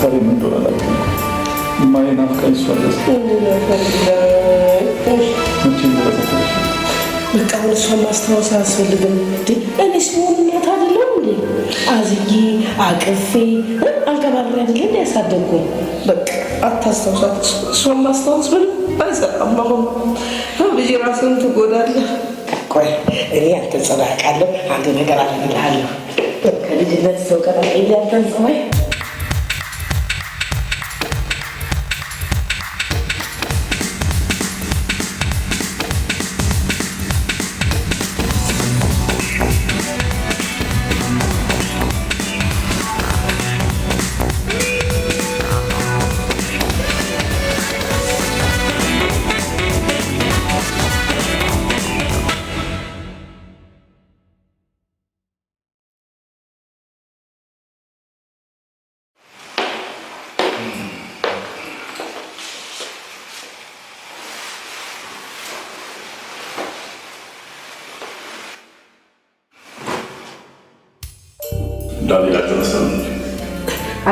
ዛሬ ምን እንደሆነ ማይና ፍቃይ እሷ ደስ መቼም ተሰጥቶሽ በቃ አሁን እሷን ማስታወስ አያስፈልግም እንዴ? እኔ ሲሆን እናት አይደለም እንዴ? አዝዬ አቅፌ አልገባብሬ አይደለ እንዴ ያሳደግኩኝ? በቃ አታስታውሳት። እሷን ማስታወስ ምንም አይሰራም። አሁን ልጄ ራስን ትጎዳለህ። ቆይ እኔ አንተን ጸባቃለሁ፣ አንድ ነገር አደርግልሃለሁ። ከልጅነት ሰው ጋር ያንተን ጸባይ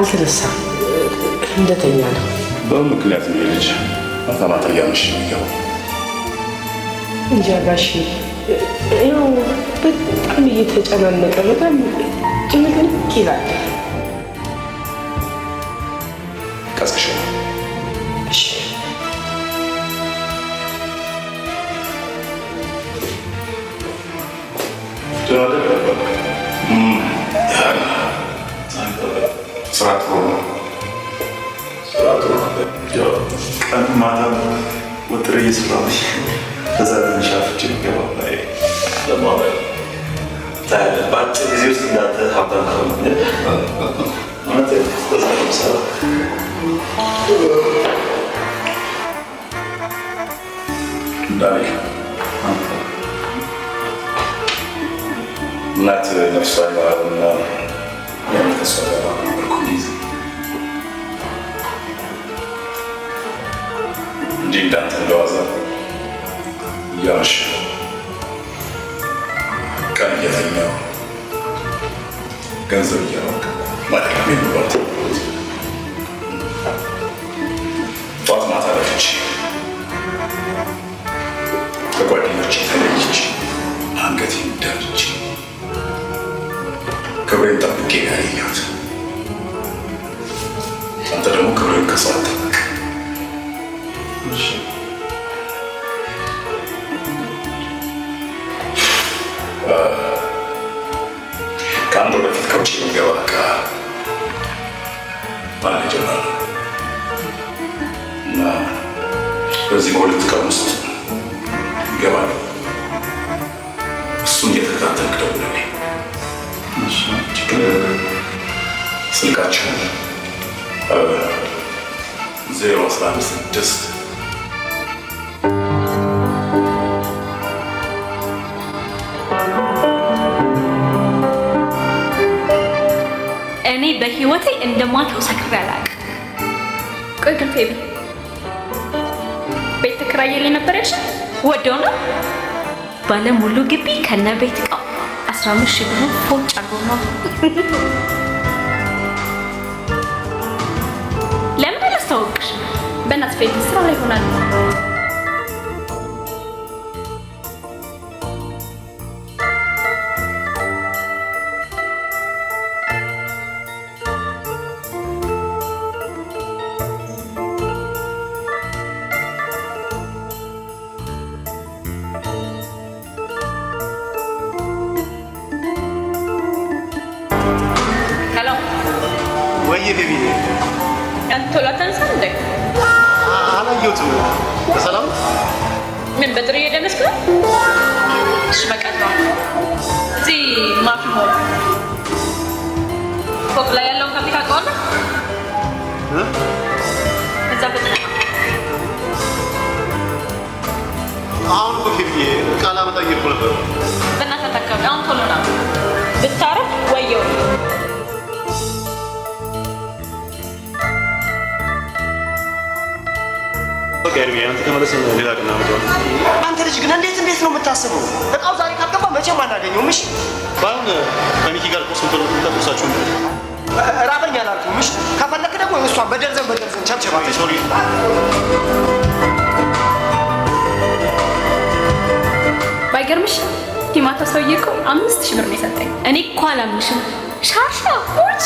አልተነሳም። እንደተኛ ነው። በምክንያት ነው ልጅ ማታ እያመሸ የሚገባው እንጂ ጋሼ ያው በጣም እየተጨናነቀ በጣም ጭንቅንቅ ይላል። ቀስቅሽ ቀን ማታ ወጥሬ እየሰራሁ ከዛ ትንሽ አፍቼ የሚገባው በአጭር ጊዜ ውስጥ እንዳንተ ሀብታም እናት ነፍሷ ይማረውና ያመተሷ ጊዜ እንጂ እንዳንተ እንደዋዛ እያመሸ ቀን እየተኛው ገንዘብ እያወቅ ማድረግ የሚባት ጠዋት ማታ ረፍቼ ከጓደኞቼ ተለይቼ አንገቴን ደፍቼ ክብሬን ጠብቄ ያገኘሁት። አንተ ደግሞ ክብሬን ከሰው አትጠብቅ። ከአንድ ወር በፊት ከውጭ የሚገባ ዕቃ ማለት ጀመረ እና በዚህ በሁለት ቀን ውስጥ ይገባል። እሱን እየተከታተልክ ደውልልኝ። ስልካችን 016 እኔ በህይወቴ እንደማታው ሰክሬ አላውቅም። ቆይ ግን ፌቢ ቤት ተከራየልኝ ነበር ያልሽኝ? ወደው ነው ባለ ሙሉ ግቢ ከነ ቤት እቃው 15,000 ብር ፎጭ አድርጎ ነው። ለምን አላስተዋወቅሽ? በእናትሽ ፌቢ ስራ ላይ ሆናል። በሰላም ምን በጥሩ እየደነስክ ነው? እሺ በቃ ነው። እዚህ ማፊ ሆነ ፎቅ ላይ ያለውን ካፌ ታውቀዋለህ? እዛ በጥሩ አሁን እኮ ፊልዬ ቃል አመጣ እየሄድኩ ነበር። በእናትህ አካባቢ አሁን ቶሎ ና ብታረፍ ወየው። ቀርቢ አንተ ተመለሰን ሌላ ቀን አመጣው። አንተ ልጅ ግን እንዴት ነው የምታስበው? እቃው ዛሬ ካልገባ መቼም አናገኘውም። እሺ ባሁን ከሚኪ ጋር ቁርስ ተጠቅሳችሁ ራበኝ አላልኩም። እሺ ከፈለክ ወይ እሷን በደርዘን ቸብቸባት ሶሪ ባይገርምሽ ቲማታ ሰውዬ እኮ 5000 ብር ነው የሰጠኝ። እኔ እኮ አላምንሽም። ሻሻ ቁጭ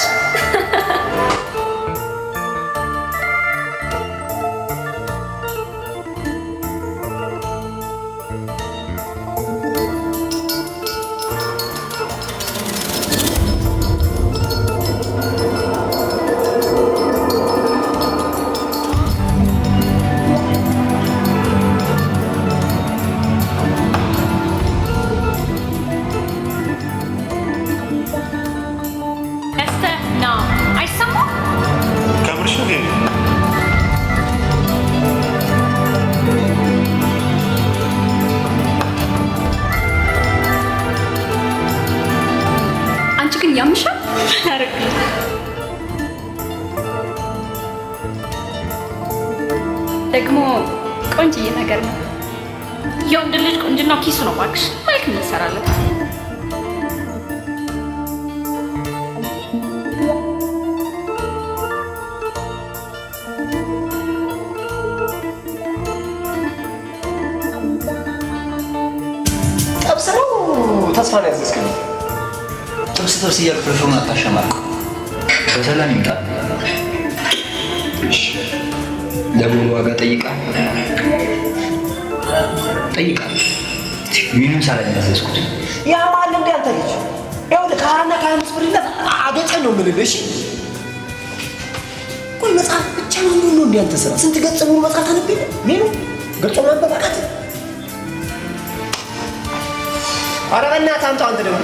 ያምሻል ደግሞ ቆንጅዬ ነገር ነው። የወንድ ልጅ ቆንጅና ኪሱ ነው እባክሽ። መልክ ምን ይሰራለት? ጠብስ ነው ተስፋ ነው ያዘዝከኝ። ጥርስ እያልፍርፍሩን አታሸማቅ። በሰላም ይምጣ። ለሙሉ ዋጋ ጠይቃ ምንም ሳላይ ያዘዝኩት ያ ማን እንደ አንተ ልጅ ይኸውልህ ከአራና ከአምስት ብር ይላል አገጨን ነው የምልህ። እሺ ቆይ መጽሐፍ ብቻ ነው እንደ አንተ ስራ ስንት ገጽ ሙሉ መጽሐፍ አነብኝ ምን ገጽ ማንበብ አቃት? ኧረ በእናትህ አንተ ደግሞ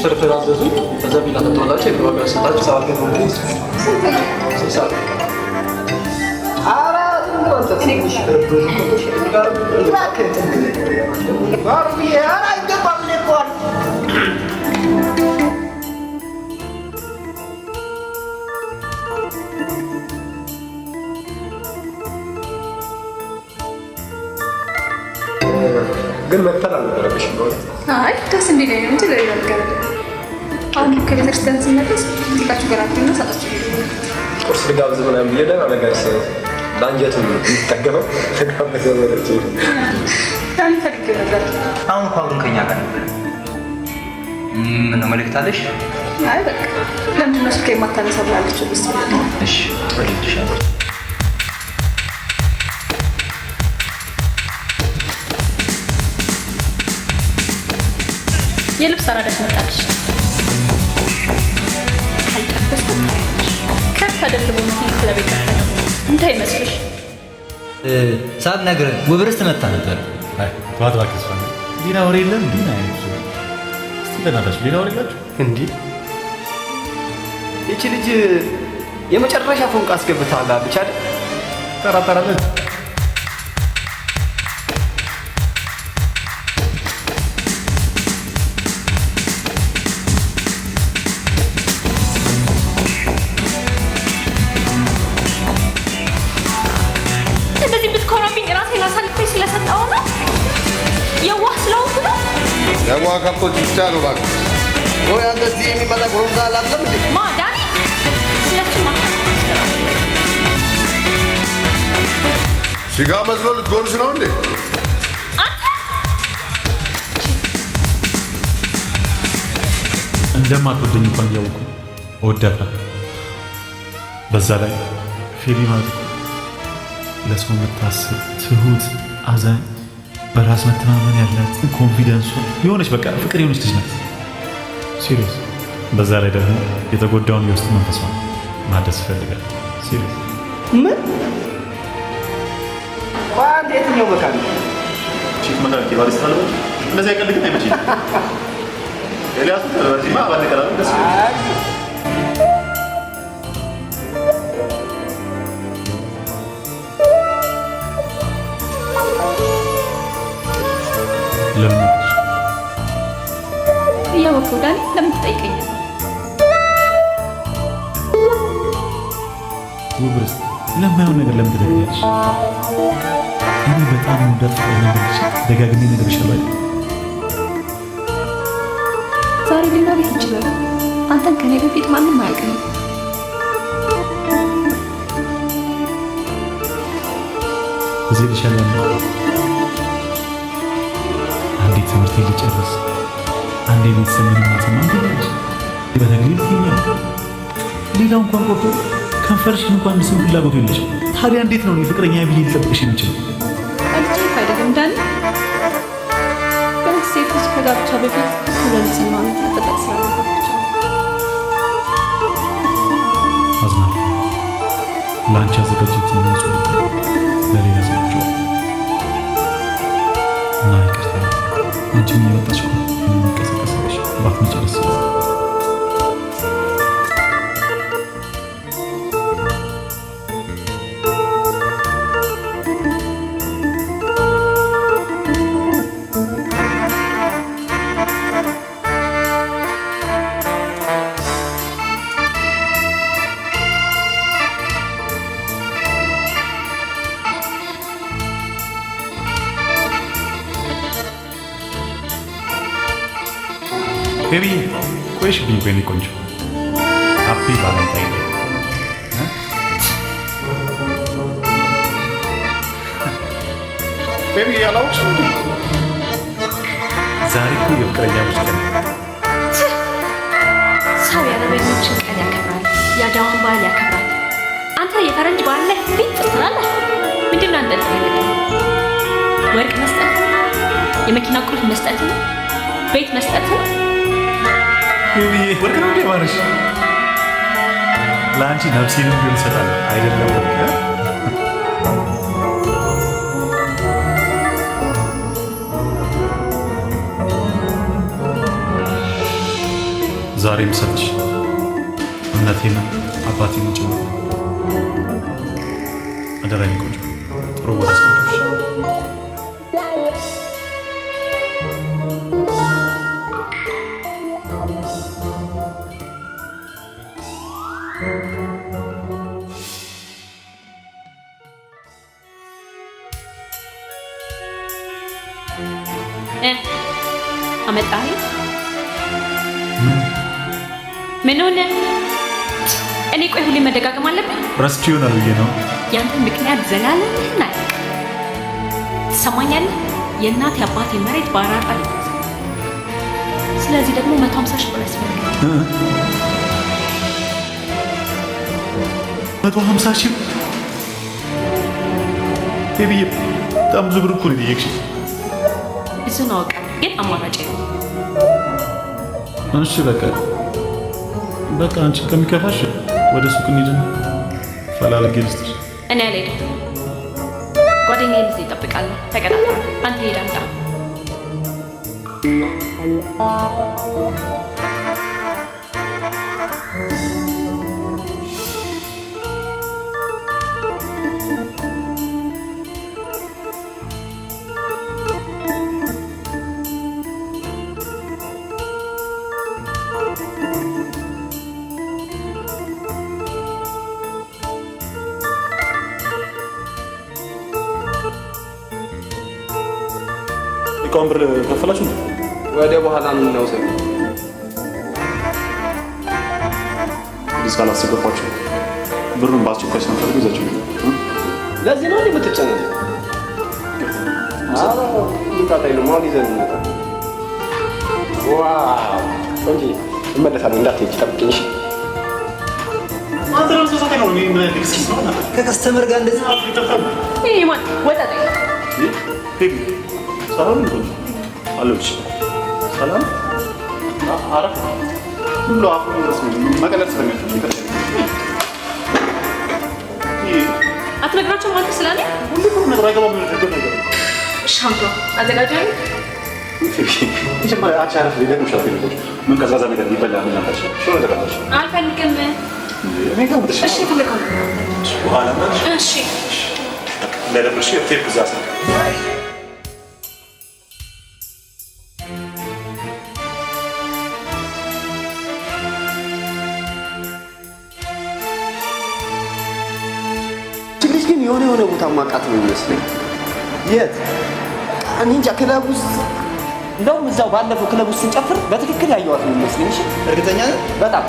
ፍርፍር አዘዙ። ከዛ ቢላ ተጠዋላቸው የግባ ጋር ሰጣቸው። ሰባት ገ ግን መተል አልነበረብሽ። አይ ደስ እንዲህ ነው እንጂ ለሌላ ነገር አሁን ከቤተክርስቲያን ስንመለስ ልቃችሁ ገራችሁና ሰጣችሁ ቁርስ ልጋብዝ ምናምን ብዬ ደህና ነገር ለአንጀቱ የሚጠገበው ተጋበዘ ወረች ያን ፈልጌ ነበር። አሁን እኮ አብረን ከኛ ጋር ነበር። ምነው መልዕክት አለሽ? አይ በቃ ለምንድን ነው ስልክ የማታነሳው ብላለች። ውስጥ እሺ ወልድሻለሁ። የልብስ አራዳሽ መጣልሽ። ከፍ አደልቦ ነው ስለቤት እንታይ መስልሽ ሳት ነገር ወብረስ መጣ ነበር። አይ ተዋት እባክሽ። ሌላ ወሬ የለም እንዴ? አይነት እስቲ በእናታችሁ ሌላ ወሬ የላችሁ እንዴ? እቺ ልጅ የመጨረሻ ፎንቃ አስገብታለች አይደል? ጠራጠራለች። የዋ ከብቶች ብቻ ነው እባክህ። ወይ አንተ እዚህ የሚመጣ ጎረምሳ አላለም እንዴ? ማ ዳኒ ስለዚህ ስጋ መስሎ ልትጎርስ ነው እንዴ? እንደማትወደኝ እንኳን እያወኩ እወዳታለሁ። በዛ ላይ ፌሪ ማለት ለሰው የምታስብ ትሁት፣ አዛኝ፣ በራስ መተማመን ያላት ኮንፊደንሱ የሆነች በቃ ፍቅር የሆነች ልጅ ናት። ሲሪየስ። በዛ ላይ ደግሞ የተጎዳውን የውስጥ መንፈሷን ማደስ ይፈልጋል። ሲሪየስ። ምን አንድ የትኛው መካኒክ? ቺፍ መካኒክ ባሪስታ ነው። እንደዚህ አይቀልድ ግን አይመችኝም። ኤልያስ ተረጂማ ባለቀላሉ ደስ ይላል። ለምን እያወቅሁ ዳኒ ለምን ትጠይቀኛለህ? ውብርስ ለማይሆን ነገር ለምን ትደግያለሽ? እኔ በጣም ወዳት ፍቅረኛ ነች። ደጋግሜ እነግርሻለሁ አይደል? ዛሬ ሊና ቤት ይችላል። አንተን ከኔ በፊት ማንም አያውቅም። እዚህ ልሻለ አንዴ ትምህርቴን ልጨርስ፣ አንዴ ቤተሰብ ምን ማሰማ እንደለች በተግሊል ትኛል። ሌላው እንኳን ቆርጦ ከንፈርሽን እንኳን ምስም ፍላጎቱ የለሽም። ታዲያ እንዴት ነው ፍቅረኛ ብዬ ሊጠብቅሽ የሚችለው? ቀልጄ እኮ አይደለም ዳኒ። ቢያንስ ሴት ልጅ ከጋብቻ በፊት ለንጽህና መጠበቅ ስላለባት ብቻ ነው። አዝናለሁ። ለአንቺ አዘጋጅት የሚመስሉ ለሌላ ሰዎች እና ይቅርታ። አንቺም እየመጣች እኮ የሚቀሰቀሰች ባትመጪ ደስ ይላል። ቤቢ ቆይሽ ብኝ ቆይ ቆንጆ ሃፒ ቫለንታይን ዴይ። ቤቢ ያላውቅሽ ዛሬ እኮ የፍቅረኛሞች ቀን። ሰው የአረበኞችን ቀን ያከብራል፣ የአዳዋን በዓል ያከብራል። አንተ የፈረንጅ በዓል ላይ ፊት ትላለህ። ምንድን ነው አንጠልጥ ወርቅ መስጠት፣ የመኪና ቁልፍ መስጠት፣ ቤት መስጠት። ቤቢዬ ወርቅ ነው እንዴ ማለሽ? ለአንቺ ነፍሴንም ቢሆን እሰጣለሁ አይደለም ወርቅ። ዛሬም ሰጥሽ እምነቴን አባቴን ጭምር አደራኝ ቆንጆ ጥሩ ወደ ሰዎች አመጣኸኝ? ምን ሆነ? እኔ ቆይ ሁሌ መደጋገም አለብኝ? ረስቼ ይሆናል ብዬ ነው። ያንተን ምክንያት ዘላለምህን አያውቅም። ትሰማኛለህ? የእናት የአባቴ መሬት በአራጣ ሊገዛ፣ ስለዚህ ደግሞ 150 ሺህ ብር ያስፈልጋል። 150 ሺህ ቤቢዬ፣ በጣም ብዙ ብር እኮ ነው የጠየቅሽኝ። ብዙን አውቃለሁ፣ ግን አማራጭ ነው። እሺ በቃ አንቺ ከሚከፋሽ ወደ ሱቅ እንሂድና ፈላልጌ ልስጥሽ። እኔ አልሄድም። ጓደኛዬ ልጅ ይጠብቃል። ተቀጣጣ። አንተ ሄድ አምጣ። እቃውን ብር ከፈላችሁ? ወደ በኋላ ነው ሰው እስካላስገባችሁ ብሩን በአስቸኳይ ስለምፈልጉ ይዛችሁ። ለዚህ ነው የምትጨነው? አዎ ይጣጣይ ነው ማለት ይዘን ነው። ዋው እንጂ እመለሳለሁ፣ እንዳትሄጂ ጠብቂኝ። አንተ ነው ተሳሳተ ነው ምን ምን ዲክስ ነው እና ከከስተመር ጋር እንደዚህ ይሄ ማን ወጣ ቤቢ ሰላም ነው አለች። ሰላም አረፍ ሁሉ አሁን ድረስ መቀለድ ስለሚፈልግ አትነግራቸውም አንተ ስላለ ሁሉ ነገር አይገባም ነገር ሻምፖ አዘጋጃለሁ። መጀመሪያ አንቺ አረፍ ሊደግ ውሻ ፊልሞች ምን ቀዝቃዛ ነገር ሊበላ ምን ናቸው? ሾ ነገር አለሽ? አልፈልግም። እኔ ጋር ወጥሽ እሺ ፈልጋለሁ። በኋላ ማለት እሺ ለደብርሽ ቴፕ ዛስ ነው ትንሽ ግን የሆነ ቦታ ማቃት ነው የሚመስለኝ። የት? እኔ እንጃ ክለብ ውስጥ እንደውም እዛው ባለፈው ክለብ ውስጥ ስንጨፍር በትክክል ያየዋት ነው የሚመስለኝ። እሺ እርግጠኛ ነህ? በጣም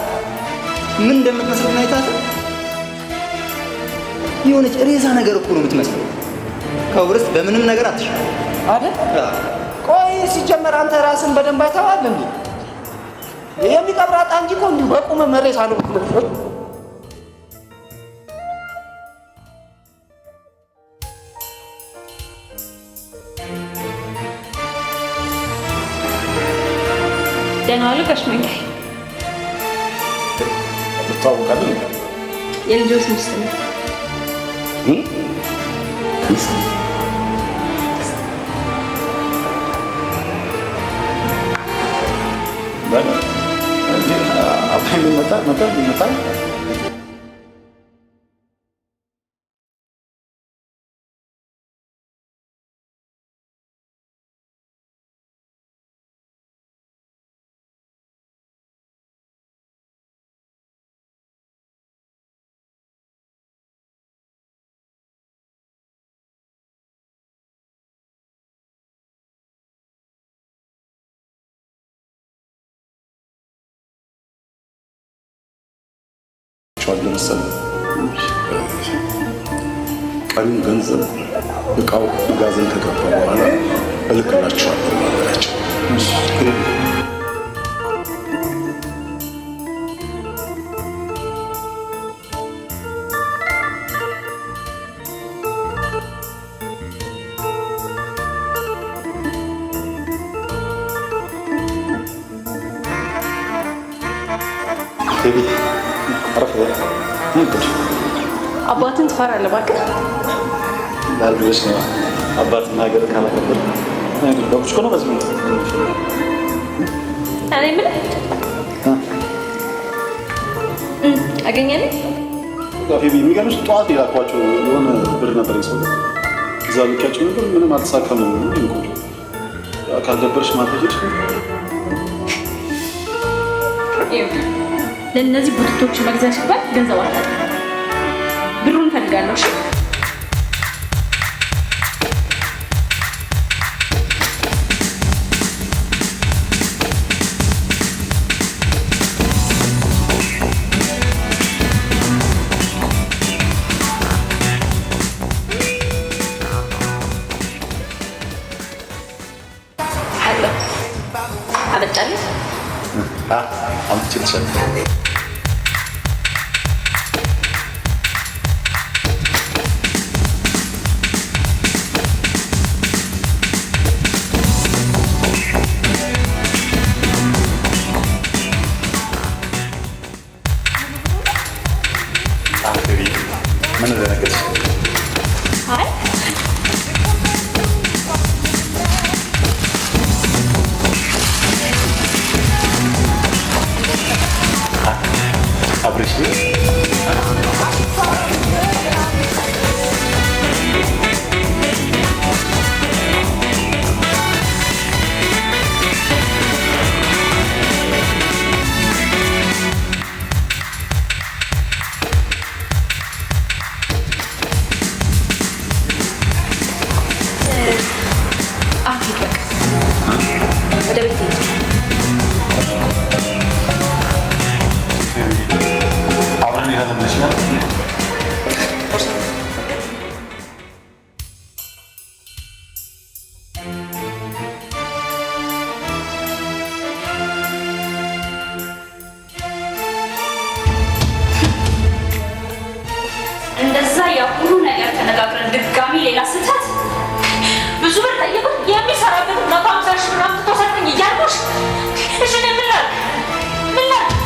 ምን እንደምትመስል አይታት? የሆነች ሬሳ ነገር እኮ ነው የምትመስለው። ከውብርስ በምንም ነገር አትሻል አይደል? ቆይ ሲጀመር አንተ ራስን በደንብ አይተዋል እንዴ? የሚቀብራጣ እንጂ እኮ እንዲሁ በቁመ መሬት አለው ነው። ደህና ዋሉ ጋሽ መንገድ። ትተዋወቃለህ? የልጆች ሚስት ነው። አባይ መጣ ለምሳሌ ቀሪም ገንዘብ እቃው ጋዘን ከገባ በኋላ እልክላቸዋለሁ ማለታቸው። አባትን ትፈራለህ? እባክህ ላልብለሽ ነው አባትና ሀገር ካላከበር ገብች ነው በዚህ ነው። እኔ ምን አገኘን? የሚገርምሽ ጠዋት የላኳቸው የሆነ ብር ነበር የሰው እዛ ልኪያቸው ነበር። ምንም አልተሳካም ነው ቆንጆ ካልደበረሽ ማድረጅ ለእነዚህ ቡትቶች መግዛት ሲባል ገንዘብ አለ። ብሩን እፈልጋለሁ። እሺ አለ አበጫለሁ። አምጥቼልሻለሁ። ምን ደነገጥሽ? አይ አብረሽ ወደ ቤት አብረን ያለምሽ ነው። እንደዛ ያሁሉ ነገር ተነጋግረን ድጋሚ ሌላ ስህተት ብዙ ብር ጠየቁት። የሚሰራበት 150 ሺህ ብር አምጥቶ ሰጠኝ እያልኩሽ እሺ እኔ ምን ላድርግ? ምን ላድርግ?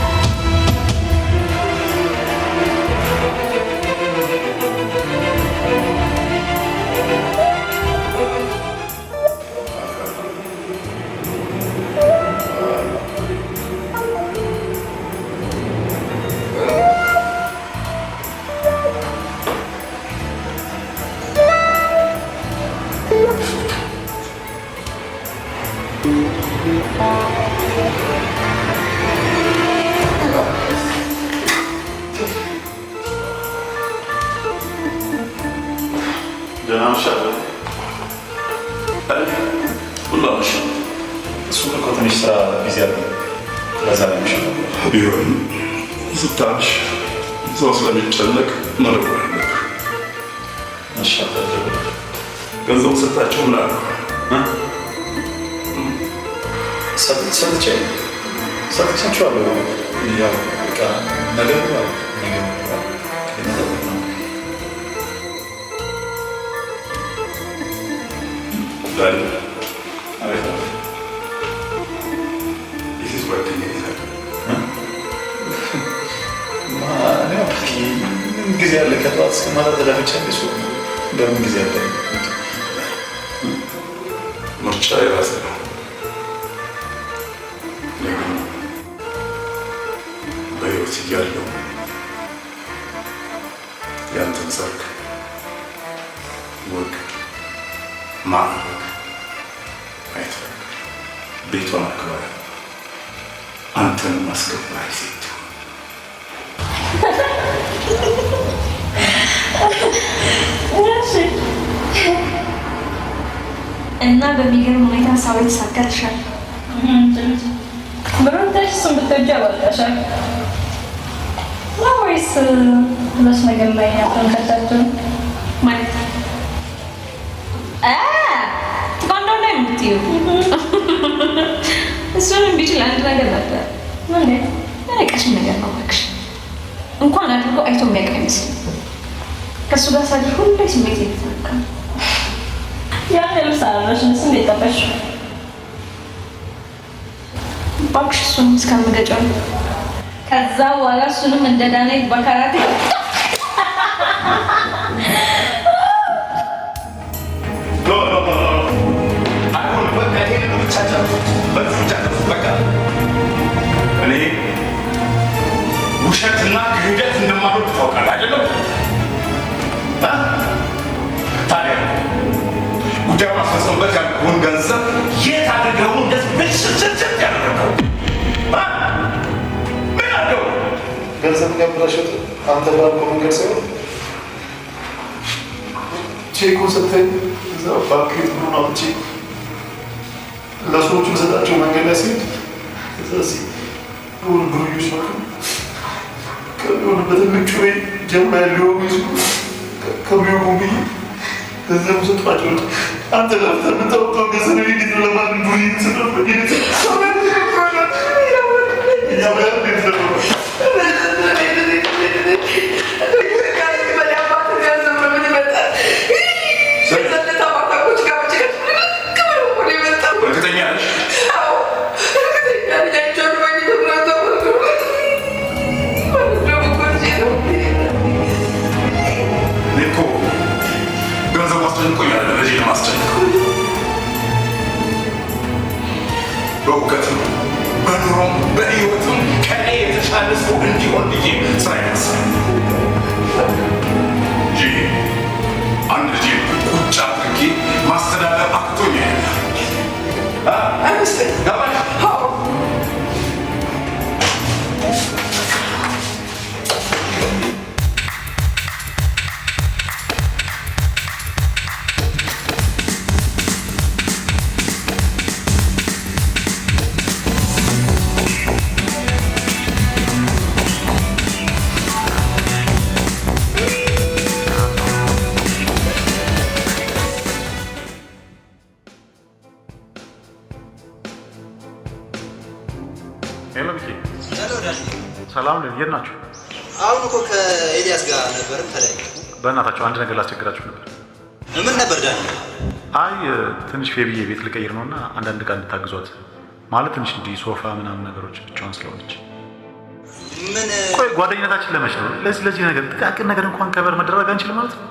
ደህና ነሽ አይደል? ሁሉ ነሽ? እሱ እኮ ትንሽ ስራ ቢዚ አለ። ለዛ ነው የሚሻለው። ቢሆን ስታሽ ሰው ስለሚጨነቅ መረቁ ገንዘቡ ሰጣቸው ምን አሉ? ሰጥቻቸዋለሁ። ያው በቃ ነገር ነው ጊዜ ያለ ከጠዋት እስከ ማታ ተዳፍቻ እንደሱ በምን ጊዜ ያለ ምርጫ የራስ ነው። በሕይወት እያለሁ ያንተን ሰርግ ወግ ማዕረግ አይተ ቤቷን አክባሪ አንተን ማስገባሪ ሴት እና በሚገርም ሁኔታ ሀሳቡ የተሳካልሻል። በመምታሽ እሱን ብትወጂ አባልቃሻል ወይስ ሁለት ነገር ላይ ያፈንከታቸው ማለት ትኳንዶ ላይ የምትይው እሱንም ቢችል አንድ ነገር ነበር። ያለቀሽም ነገር ነው እባክሽ። እንኳን አድርጎ አይቶ የሚያውቅ አይመስልም። ከእሱ ጋር ሳድር ሁሌ ስሜት የተነካ ያን ልብስ አረሽንስ እንዴት ጠበሽ? እባክሽ እሱን እስከምገጨው ነው። ከዛ በኋላ እሱንም እንደ ዳናይት በካራቴ እኔ ውሸትና ክህደት እንደማልወድ ታውቃለህ አይደለም? ታዲያ ጉዳዩን አስፈጽምበት ያልኩህን ገንዘብ የት አድርገው እንደዚህ ብልሽት ያደረገው? ምን አድርገው? ገንዘብ ገብረሽት አንተ ባልኮ መንገድ ሳይሆን ቼኩ ስትይ እዛ ባንክ ብሎ አውጥቼ ለሰዎቹ ሰጣቸው መንገድ ላይ ሲሄድ እዚህ ሁሉ ብሩዮች ነው ከሆነበት ምጩ ጀማ ያለው ከሚሆኑ ብዬ ገንዘቡ ሰጥቷቸው አንተ ለፍተህ የምታወጣው ገንዘብ እንዴት ነው ለማንም ብሩይ ተሰጠበት በእውቀትም በኑሮም በሕይወትም ከእኔ የተሻለ ሰው እንዲሆን ብዬ ስራ ይመስል እንጂ አንድ ልጅ ቁጭ አድርጌ ማስተዳደር አቅቶኝ አይመስለኝም። ገባሽ? ሰላም ነው። የት ናችሁ? አሁን እኮ ከኤልያስ ጋር ነበር ተለያየ። በእናታችሁ አንድ ነገር ላስቸግራችሁ ነበር። ምን ነበር ዳኒ? አይ ትንሽ ፌብዬ ቤት ልቀይር ነውና አንዳንድ ዕቃ እንድታግዟት ማለት ትንሽ እንዲህ ሶፋ ምናምን ነገሮች ብቻዋን ስለሆነች። ምን ቆይ ጓደኝነታችን ለመች ነው? ለዚህ ነገር ጥቃቅን ነገር እንኳን ከበር መደረግ አንችልም ማለት ነው?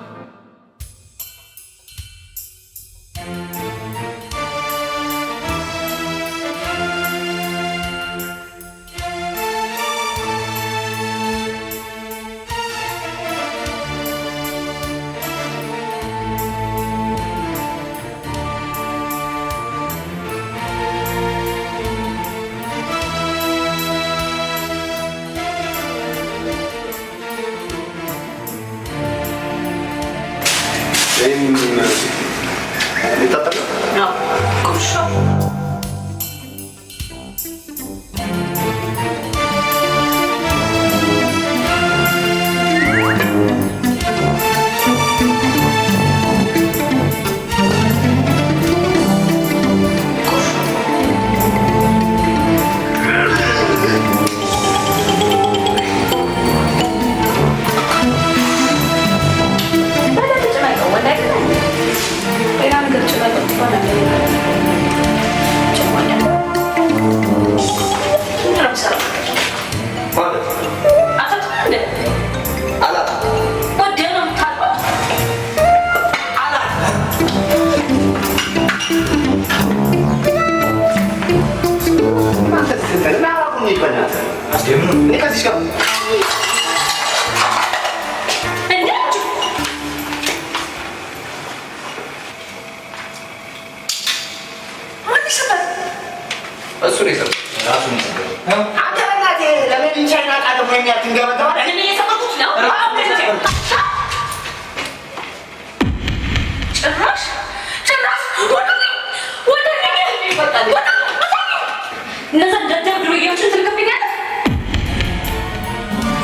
ልታጠቅ ቁርሾ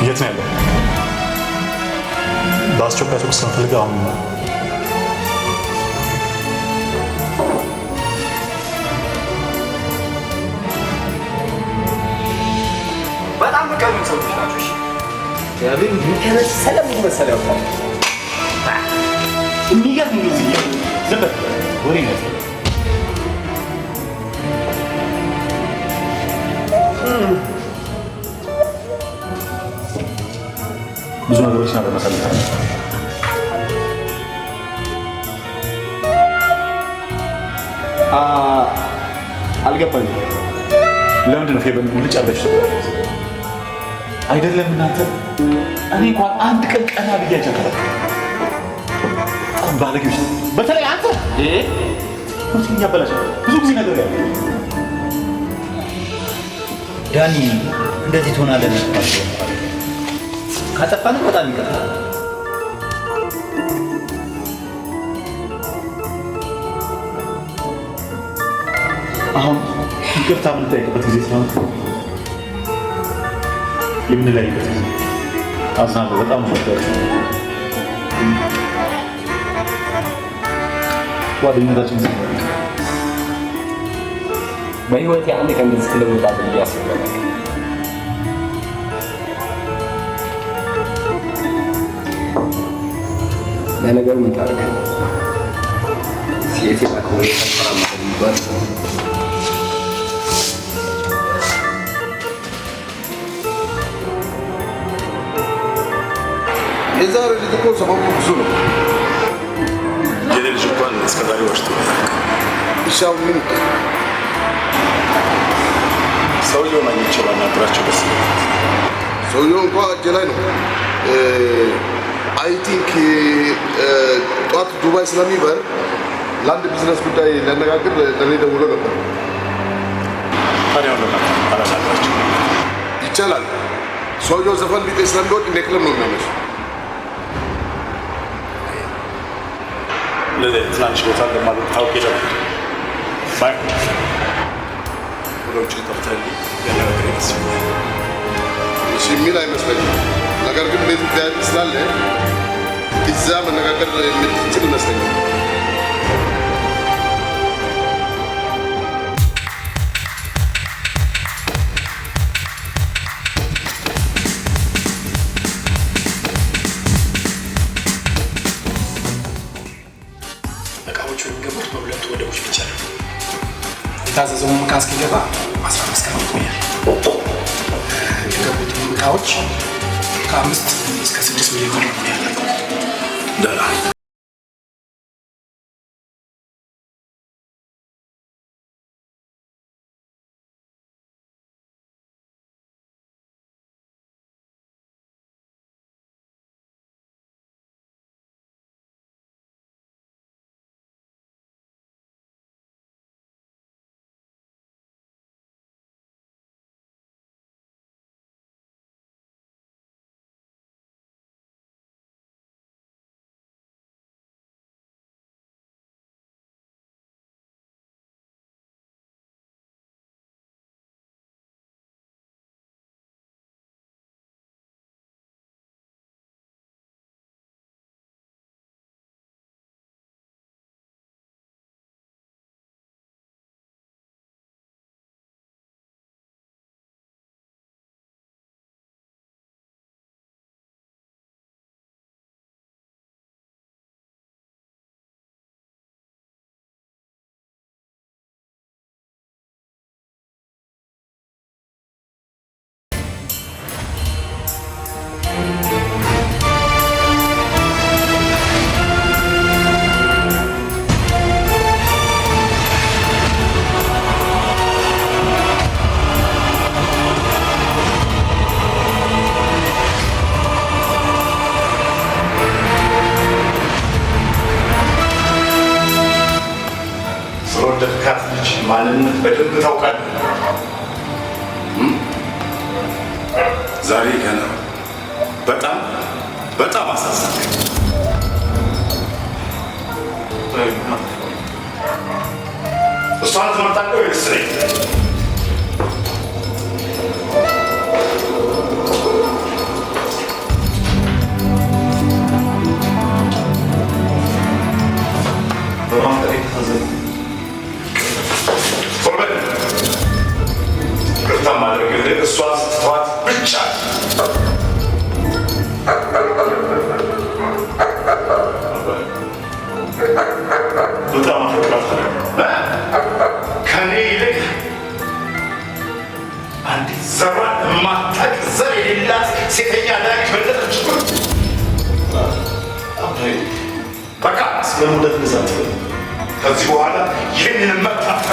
የት ነው ያለው? በአስቸኳይ ሱቅ ስንፈልግ አሁን በጣም በቀሉ ሰዎች ናቸው። ያብን ከመሰለ ምን መሰለ ያውቃል። የሚገርም ነው። ዝም በል ወሬ ነው። ብዙ ነገሮች ናቸው መሰለኝ። አልገባኝም። ለምንድን ነው ፌበን ልጭ አለች? አይደለም እናንተ እኔ እንኳን አንድ ቀን ቀና ብያቸው ከለ ባለጌዎች፣ በተለይ አንተ ሁሉም ያበላሽ ብዙ ጊዜ ነገር ያለ ዳኒ እንደዚህ ትሆናለህ። ካጠፋን በጣም ይቀርታል። አሁን ይቅርታ የምንጠይቅበት ጊዜ ስለሆነ የምንለያይበት ጊዜ አዝናለሁ። በጣም ጓደኝነታችን በህይወቴ አንድ ቀን እንደዚህ ስለወጣ ብዬ አስባለሁ። ለነገሩ ምን ታደርጋለህ? ሴት ያከው ተፈራማ ይባል የዛሬ ልጅ እኮ ሰሞኑን ብዙ ነው። የኔ ልጅ እንኳን እስከዛሬ ወሽቶ እሻው ምን ሰውየውን አግኝቼ ባናግራቸው ደስ ይላል። ሰውየው እንኳን እጄ ላይ ነው። አይ ቲንክ ጠዋት ዱባይ ስለሚበር ለአንድ ቢዝነስ ጉዳይ ሊያነጋግር ለእኔ ደውሎ ነበር። ታዲያ አላናግራቸው ይቻላል። ሰውየው ዘፈን ቢጤ ስለሚወድ እንደ ክለብ ነው የሚያመሽ። ለዚህ ትናንሽ ቦታ እንደማለት ታውቅ ይደረግ ባይ ወደ ውጭ ጠርተህ ያነጋግር ይመስላል። እሺ የሚል አይመስለኝም። ነገር ግን ቤት ጉዳይ ስላለ እዛ መነጋገር የምትችል ይመስለኛል። እቃዎቹ የሚገቡት በሁለቱ ወደቦች ብቻ ነው። የታዘዘውን ዕቃ እስኪገባ 15 ቀን ይቆያል። የገቡትን ዕቃዎች ከ5 እስከ 6 ሚሊዮን ብር ነው ያላቸው ዶላር። የወደድካት ልጅ ማንነት በደንብ ታውቃለህ። ዛሬ ገና በጣም በጣም አሳዘንከኝ። እሷን ትመርጣለህ ወይስ እኔ? በማፍቀሬ ተሳዘንኩ። ፎርበል ቅርታ ማድረግልህ እሷን ስትተዋት ብቻ በጣም አፈቅራታለሁ። ከኔ ይልቅ አንዲት ዘሯን የማታውቅ ዘር የሌላት ሴተኛ ዳሪት በለጠች። በቃ ስለሙደት ንዛት ከዚህ በኋላ ይህንን መጣታ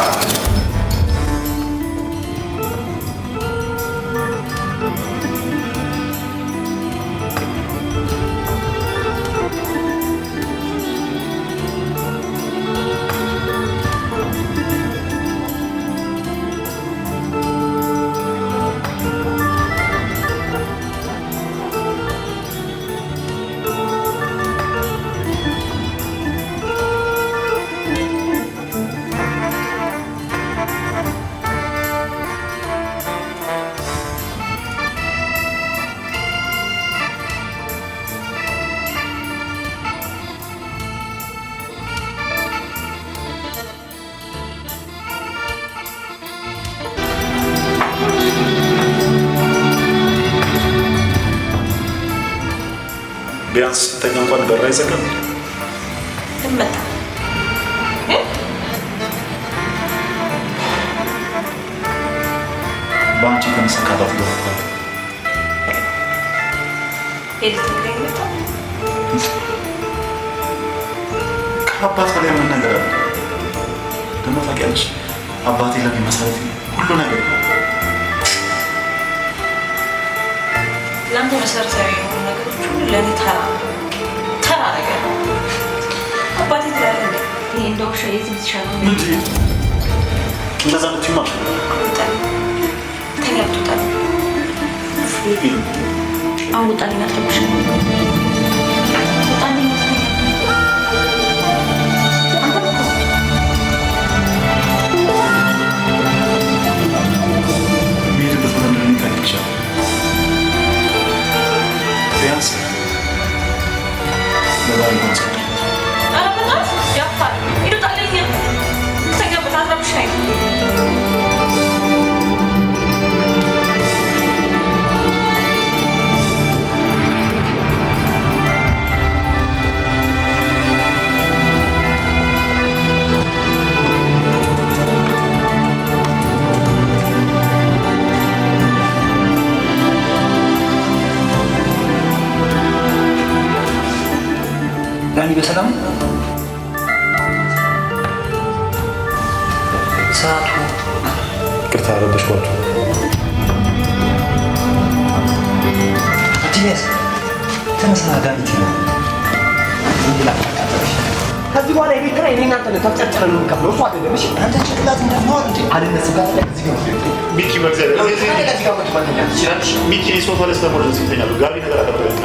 ቢያንስ ስተኛ እንኳን በር አይዘጋም። ትመጣ በአንቺ የተነሳ ካባት ገባ ከአባት በላይ ምን ነገር አለ? ደግሞ ታውቂያለሽ አባቴ ለኔ መሰረት ሁሉ ነገር ለአንተ መሰረታዊ የሆኑ ነገሮች ሁሉ ለእኔ ተራ ነገር ነው። አባቴ ትላለህ እንደ ይሄ እንደ ውሻ የዝም ትሻለ እንደዛ ልትዩ ማለት ተኛ ብትወጣል አሁን ውጣልኝ፣ አልተውሽም። ውጣልኝ የሚሄድበት ቦታ እንደሚታይ ይቻላል። ቢያንስ ለዛሬ ሆንሰ አረበታት ያፋል ይሉጣልኝ ተኛበት አዝረብሻይ ዳኒ በሰላም ሰዓቱ ቅርታ ረበሽኳችሁ። ጂኒየስ ተነሳ ዳኒ ከዚህ በኋላ የቤት ኪራይ እኔ እናንተ ተጨርጨረን ነው የምንከፍለው። እሱ አይደለም። እሺ አንተ ጭንቅላት እንደማወር እንዴ አልነስም ጋር እዚህ ጋር ሚኪ መግዛት እዚህ ጋር ወጥ ባንኛ ይችላልሽ ሚኪ ሶፋ ላይ ስለሞለ ይተኛሉ። ጋቢ ነገር አቀበለኝ።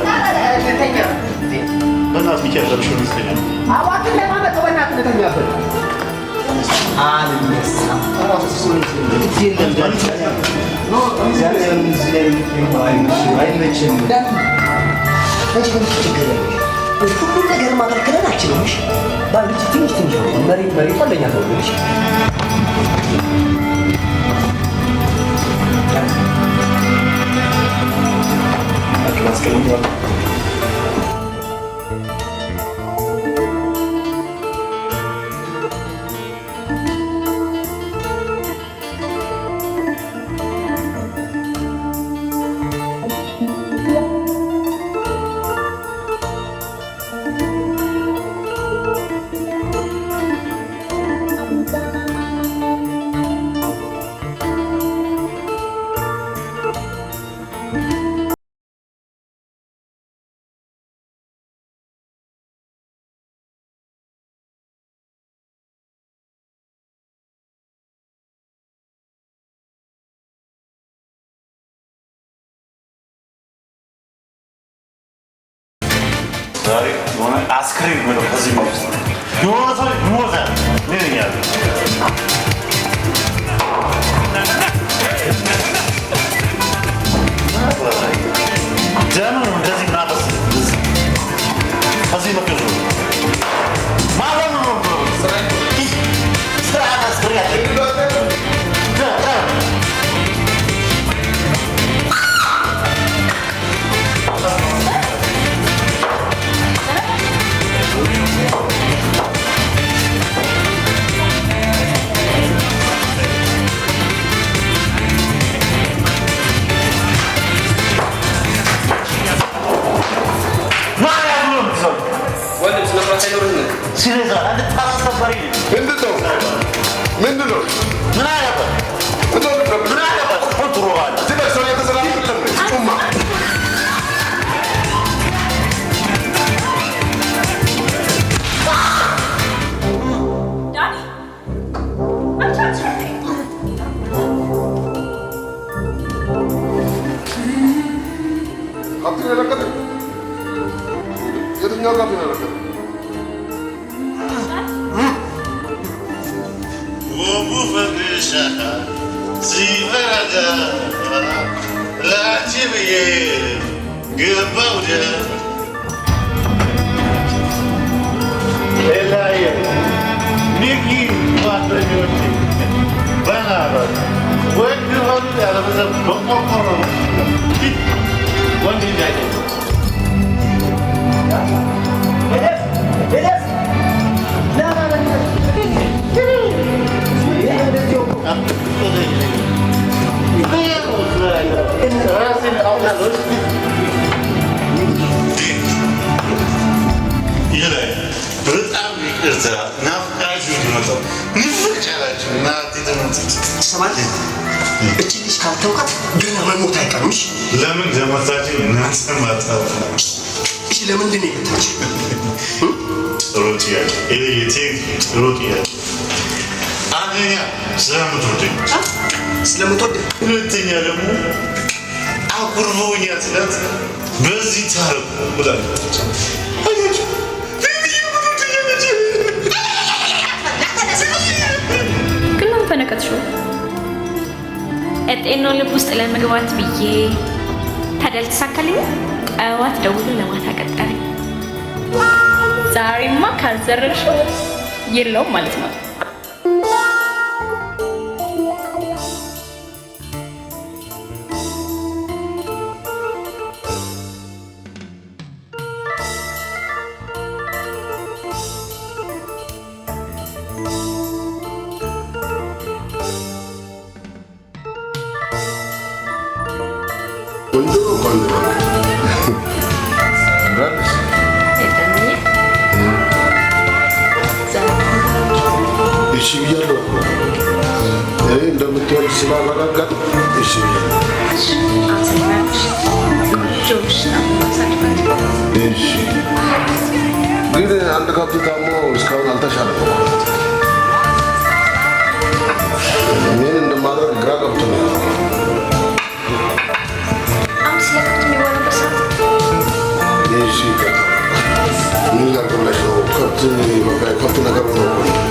ተኛ በእናትህ ሚኪ ያዘብሽው ይተኛሉ። አዋትን ለማመጥ በእናትህ ተኛበት አልነሳም ራሱ ሱሪ ይዘን ዳኒ ኖ እግዚአብሔር ምስለም አይመችም ዳኒ ሁሉ ነገር ማከልከለን አችልም። እሺ ባንቺ ትንሽ መሬት አለኛ ተወልሽ አትላስቀኝ ዛሬ የሆነ አስክሬን ብለው ከዚህ ውስጥ የሆነ ሰው ይሞታል። ምን ያለ ደም ነው እንደዚህ ምናበስ ከዚህ መክዙ ማለት ነው ስራ አስክሬን ያለ ለምን ደመታችን እናንሰማታ እሺ ለምን እንደነታች ሮቲያ ሮቲያ አንደኛ ስለምትወድ ሁለተኛ ደግሞ አኩርፎኛ ስላት በዚህ ታረቁ ብላለች። ግን ለምን ፈነከትሽው? እጤኖ ልብ ውስጥ ለመግባት ብዬ ታዲያ አልተሳካልኝ። ጠዋት ደውሎ ለማታ ቀጠረኝ። ዛሬማ ካልዘረርሽው የለውም ማለት ነው። እንደምትወድ ስላረጋገጥ እሺ ግን አንድ ከብት ታሞ እስካሁን አልተሻለም። ምን እንደማደርግ ግራ ገብቶኛል። እሺ ምን ላድርግልሽ ነው? ከብት ነገር ነው።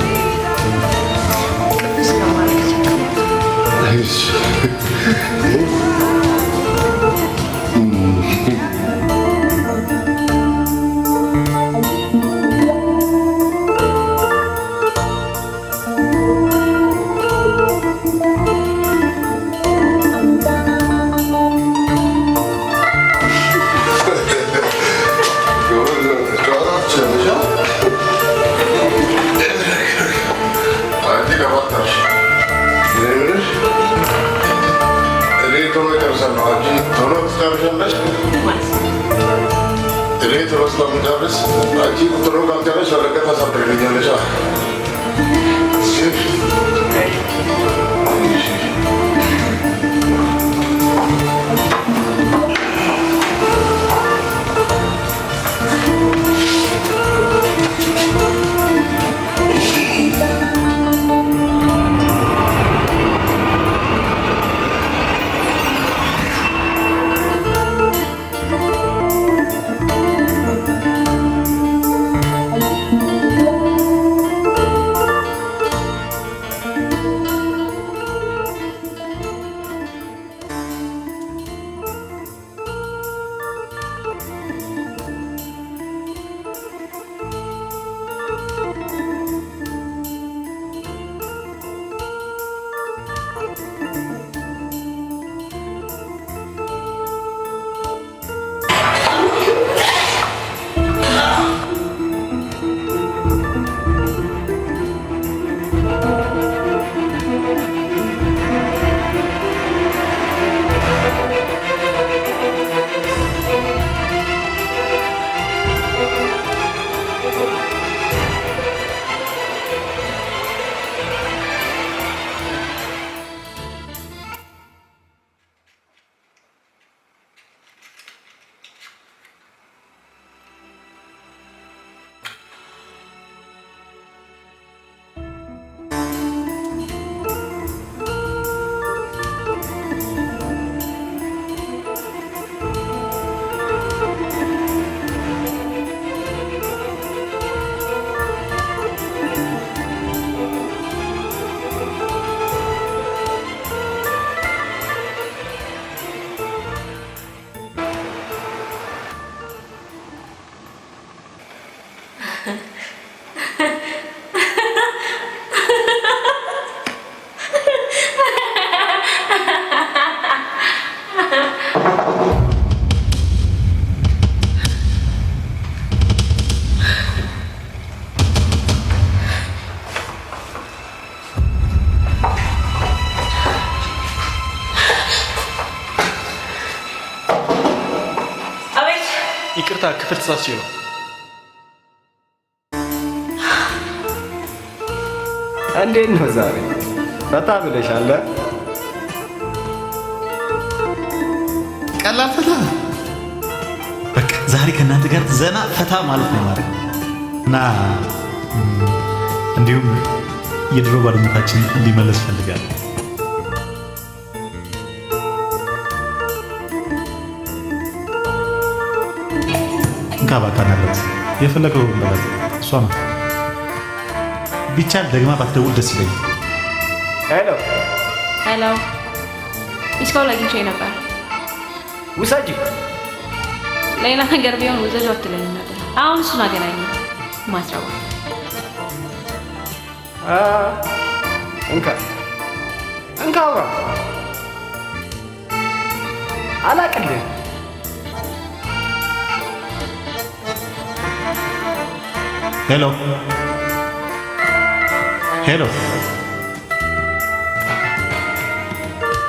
ይቅርታ ክፍል ተሳስቼ ነው። እንዴት ነው ዛሬ ፈታ ብለሻል? ቀላል ፈታ። በቃ ዛሬ ከእናንተ ጋር ዘና ፈታ ማለት ነው ማለት እና እንዲሁም የድሮ ባለቤታችን እንዲመለስ ፈልጋለሁ። እንካ ባካናለት የፈለገው በላት እሷ ነው። ቢቻል ደግማ ባትደውል ደስ ይለኛል። ሄሎ ሄሎ፣ ሚስኮል አግኝቼ ነበር። ውሰጂ። ሌላ ነገር ቢሆን ውሰጂ አትለኝ ነበር። አሁን እሱን አገናኘ ማስረባ እንካ እንካ አውራ አላቅልህ። ሄሎ ሄሎ፣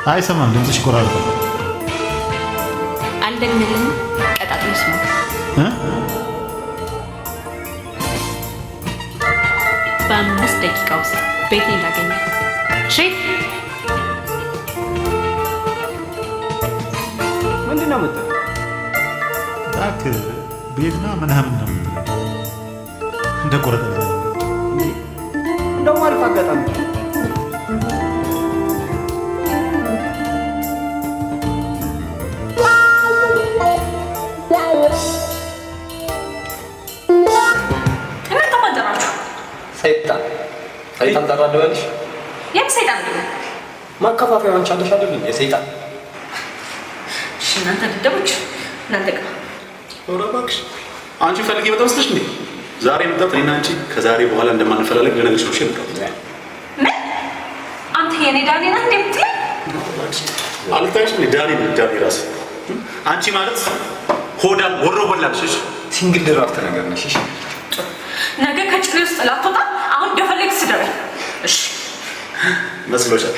አይሰማም፣ ድምፅሽ ይቆራረጣል። አልደግምልህም። ቀጣጥሎ ስማ። በ5 ደቂቃ ውስጥ ቤቴ እንዳገኘ እሺ? ምንድን ነው የምትለው? እባክህ ቤትና ምናምን ነው እንደ ቆረጠ እንደውም አሪፍ አጋጣሚ ሰይጣን ጠራ ልበልሽ? የት ሰይጣን ነው? ማከፋፈያው አንቺ አለሽ አይደል? የሰይጣን እሺ፣ እናንተ ደደቦች እናንተ ጋር ኧረ እባክሽ አንቺ ፈልጌ መጣ መስለሽ እንዴ? ዛሬ መጣት እኔና አንቺ ከዛሬ በኋላ እንደማንፈላለግ ልነግርሽ ነው። ሸንቀው ምን? አንተ የኔ ዳኒ ነህ እንደምትለኝ? አልታይሽ እንዴ? ዳኒ ነው ዳኒ ራስ። አንቺ ማለት ሆዳም ወሮ በላልሽ ሲንግል ድራፍት ነገር ነሽ። እሺ ነገ ከጭሬ ውስጥ ላትወጣ አሁን እንደፈለግ ስደበኝ። እሺ መስሎሻል?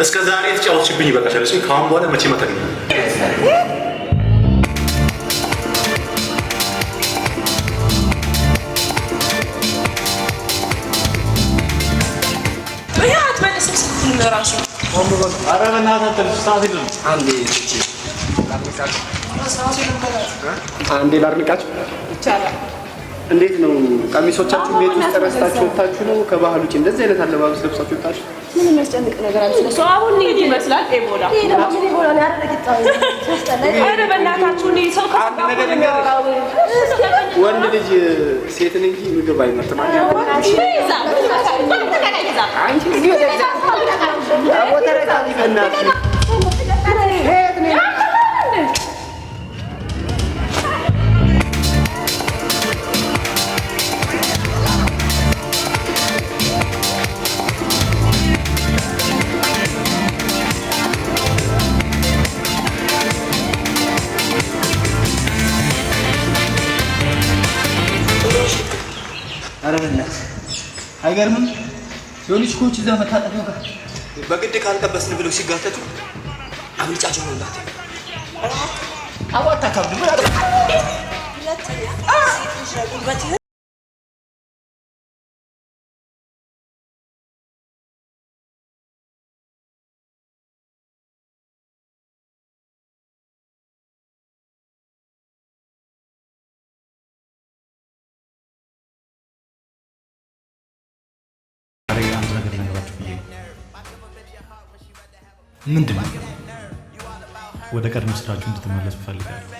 እስከ ዛሬ የተጫወትሽብኝ ይበቃሻል። እሺ ከአሁን በኋላ መቼ መታገኝ ራሱ ኧረ በእናትህ ሰዓት የለም። አንዴ ላድንቃችሁ ይቻላል። እንዴት ነው ቀሚሶቻችሁ ቤት ውስጥ ረስታችሁ ወጣችሁ ነው? ከባህል ውጭ እንደዚህ አይነት አለባበስ ለብሳችሁ ወጣችሁ? ምን የሚያስጨንቅ ነገር አለ? ስለሱ አሁን እንሂድ ይመስላል። ኤቦላ ኤቦላ ነው ያደረግጣው። ኧረ በእናታችሁ እንሂድ። ሰው አንድ ነገር ልንገርሽ፣ ወንድ ልጅ ሴትን እንጂ ምግብ አይመርጥም። አይገርምም? የሆነች ኮች እዛ መታጠፊያው ጋር በግድ ካልጠበስን ብለው ሲጋተቱ አብልጫቸው ነው እንዳት አዋጣ ካብድ ምን ምንድን ነው? ወደ ቀድሞ ስራችሁ እንድትመለሱ እፈልጋለሁ።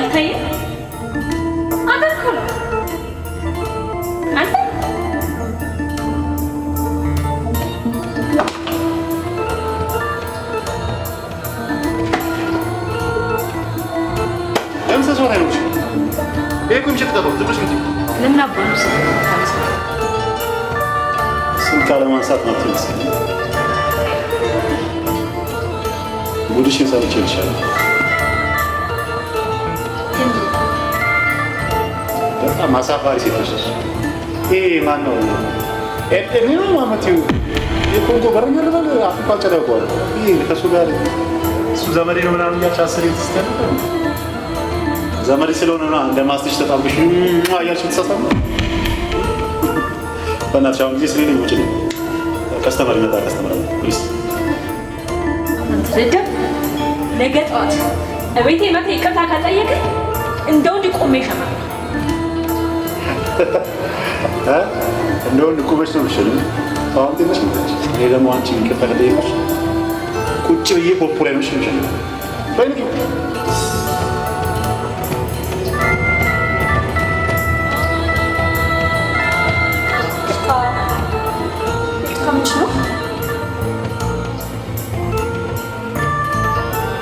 አልታየም? አንተ እኮ ነው አንተ ለምን ሰው አይኖች ይሄኩም ችግር ነው ትብሽ ምት ለምን አባኑ ስልክ አለማንሳት ነው ትንሽ ጉድሽን ሰርቼ ይችላል በጣም አሳፋሪ ሴት ነሽ ይሄ ማን ነው ኤድሚኑ ማመቲው የኮንጎ በረኛ ለበለ አፍሪካ ጨረቆ ይሄ ከሱ ጋር እሱ ዘመዴ ነው ምናምን ያቻስሪ ተስተን ዘመዴ ስለሆነ ነው እንደማስተሽ ተጣብሽ አያልሽ ተሳሳሙ በእናትሽ አሁን ጊዜ ስለሌለኝ ውጭ ነው ከስተመር ይመጣ ከስተመር ፕሊዝ አንተ ነገ ጠዋት እቤቴ መጥተህ ይቅርታ ካልጠየቅ እንደው እንዲቆሜ ይሸማል እንደው እንዲቆመሽ ነው የምትችለው አሁን ትንሽ ነች እኔ ደግሞ አንቺ ይቅርታ ከጠየቅሽ ቁጭ ብዬ ፖፖ ላይ ነው የምትችለው በእንጂ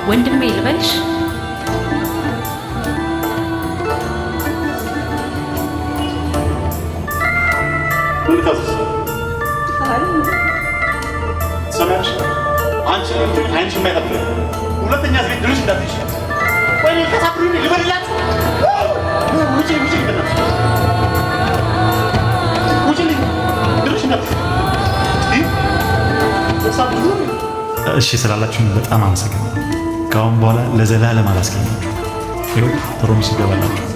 ወንድሜ ልበልሽ ወልካስ ሰማሽ አንቺ አንቺ ማይጠፍ ሁለተኛ ቤት ድረስ እንዳትሽ ወይ ከሳብሩኝ ልበልላት ውጪ በእናትሽ ውጪ ድረስ እንዳትሽ እሺ ስላላችሁኝ በጣም አመሰግናለሁ። ከአሁን በኋላ ለዘላለም አላስቀኛችሁ። ይኸው ፕሮሚስ ይገባላችሁ።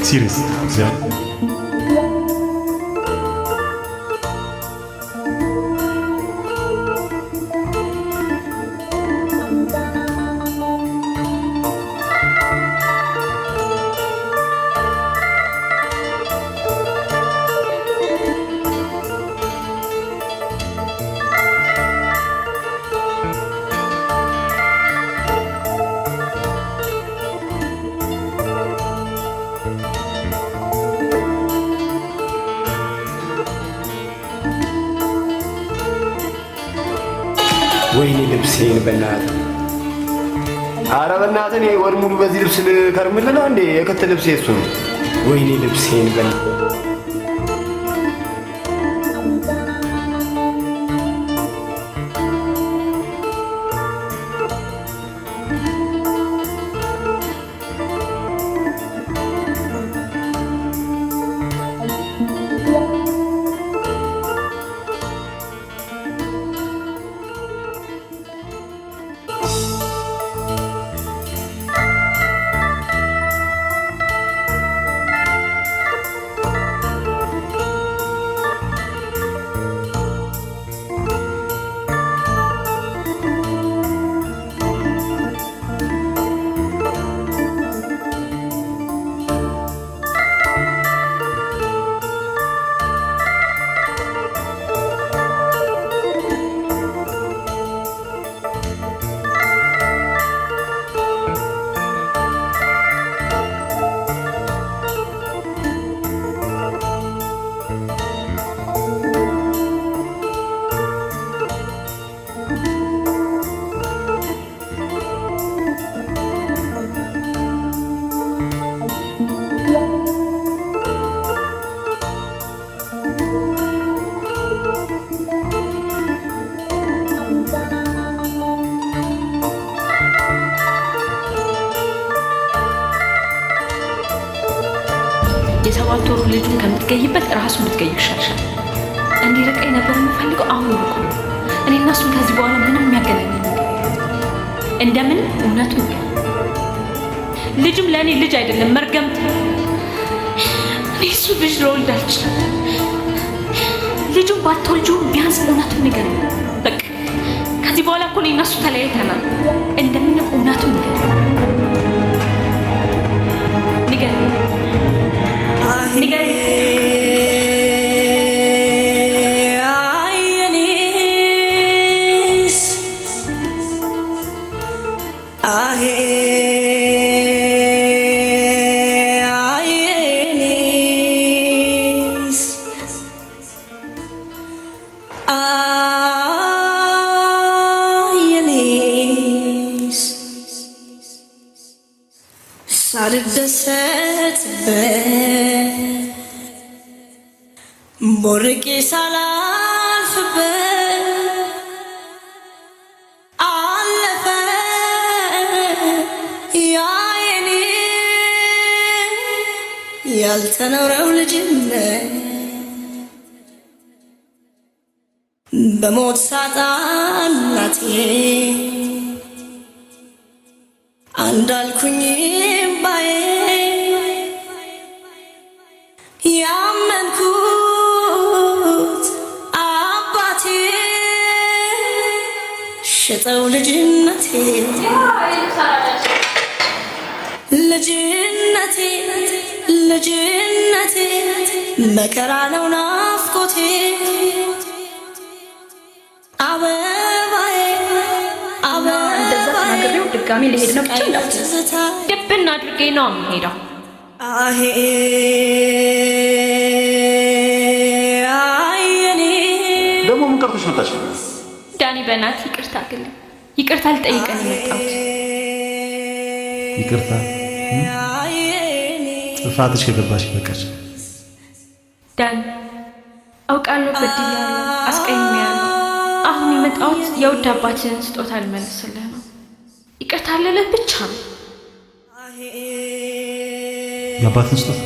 ሲሪየስ ወይኔ ልብሴን በእናትህ ኧረ በእናትህ እኔ ወር ሙሉ በዚህ ልብስ ልከርምልህ ነው እንዴ? የክት ልብሴ እሱ ነው። ወይኔ ልብሴን በእናትህ የሰባት ወሩ ልጁን ከምትገይበት ራሱ እንድትገይ ይሻልሻል። እንዲርቀኝ ነበር የምፈልገው። አሁን እኮ እኔ እና እሱን ከዚህ በኋላ ምንም የሚያገናኝ ነገር እንደምን እውነቱን ልጅም ለእኔ ልጅ አይደለም መርገምት። እኔ እሱ ልጅ ልወልድ አልችልም። ልጁን ባትወልጂው ቢያንስ እውነቱን ንገሪኝ። በቃ ከዚህ በኋላ እኮ እኔ እና እሱ ተለያይተናል። እንደምንም እውነቱን ንገሪኝ። I ቦርቄ ሳላልፍበት አለፈ ያ የኔ ያልተኖረው ልጅነት በሞት ሳጣ እናቴ አንዳልኩኝ ባዬ ያመንኩት አባቴ ሸጠው ልጅነቴ ልጅነቴ ልጅነቴ መከራ ነው ናፍቆቴ አበባዬ እንደዛ ተናግሬው ድጋሚ ልሄድ ነው ብቻ እንዳትዘታ ድብና አድርጌ ነው የምሄደው። አየኔ ደግሞ ምን ቀርቶሽ መጣሽ? ዳኒ በእናትህ ይቅርታ አድርግልኝ። ይቅርታ ልጠይቀን የመጣሁት ይቅርታ ጥፋትሽ ከገባሽ በቃሽ። ዳኒ አውቃለሁ በድያለሁ፣ አስቀይሜያለሁ። አሁን የመጣሁት የውድ አባትህን ስጦታ ልመልስልህ ነው። ይቅርታ ልልህ ብቻ ነው። የአባትን ስጦታ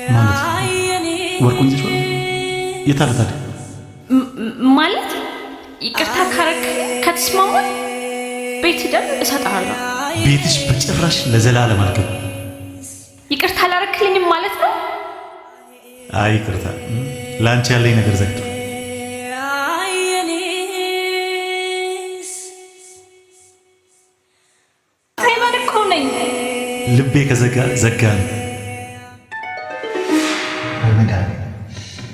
ማለት ወርቁን ይዟል። የት አለ ታዲያ? ማለት ይቅርታ ካረክ ከተስማማ ቤት ደም እሰጥሃለሁ። ቤትሽ በጭራሽ ለዘላለም አልገባ። ይቅርታ አላረክልኝም ማለት ነው? አይ ይቅርታ፣ ለአንቺ ያለኝ ነገር ዘግቶ ልቤ ከዘጋ ዘጋ ነው። በመዳን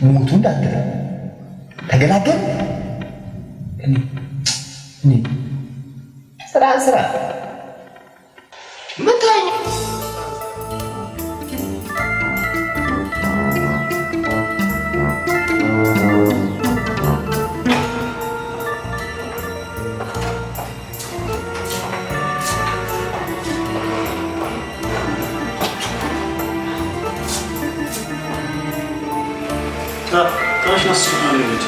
ሞቱ እንዳትለ ተገላገል። እኔ ስራ ምታኝ Kaç nasıl çıkmalıydı?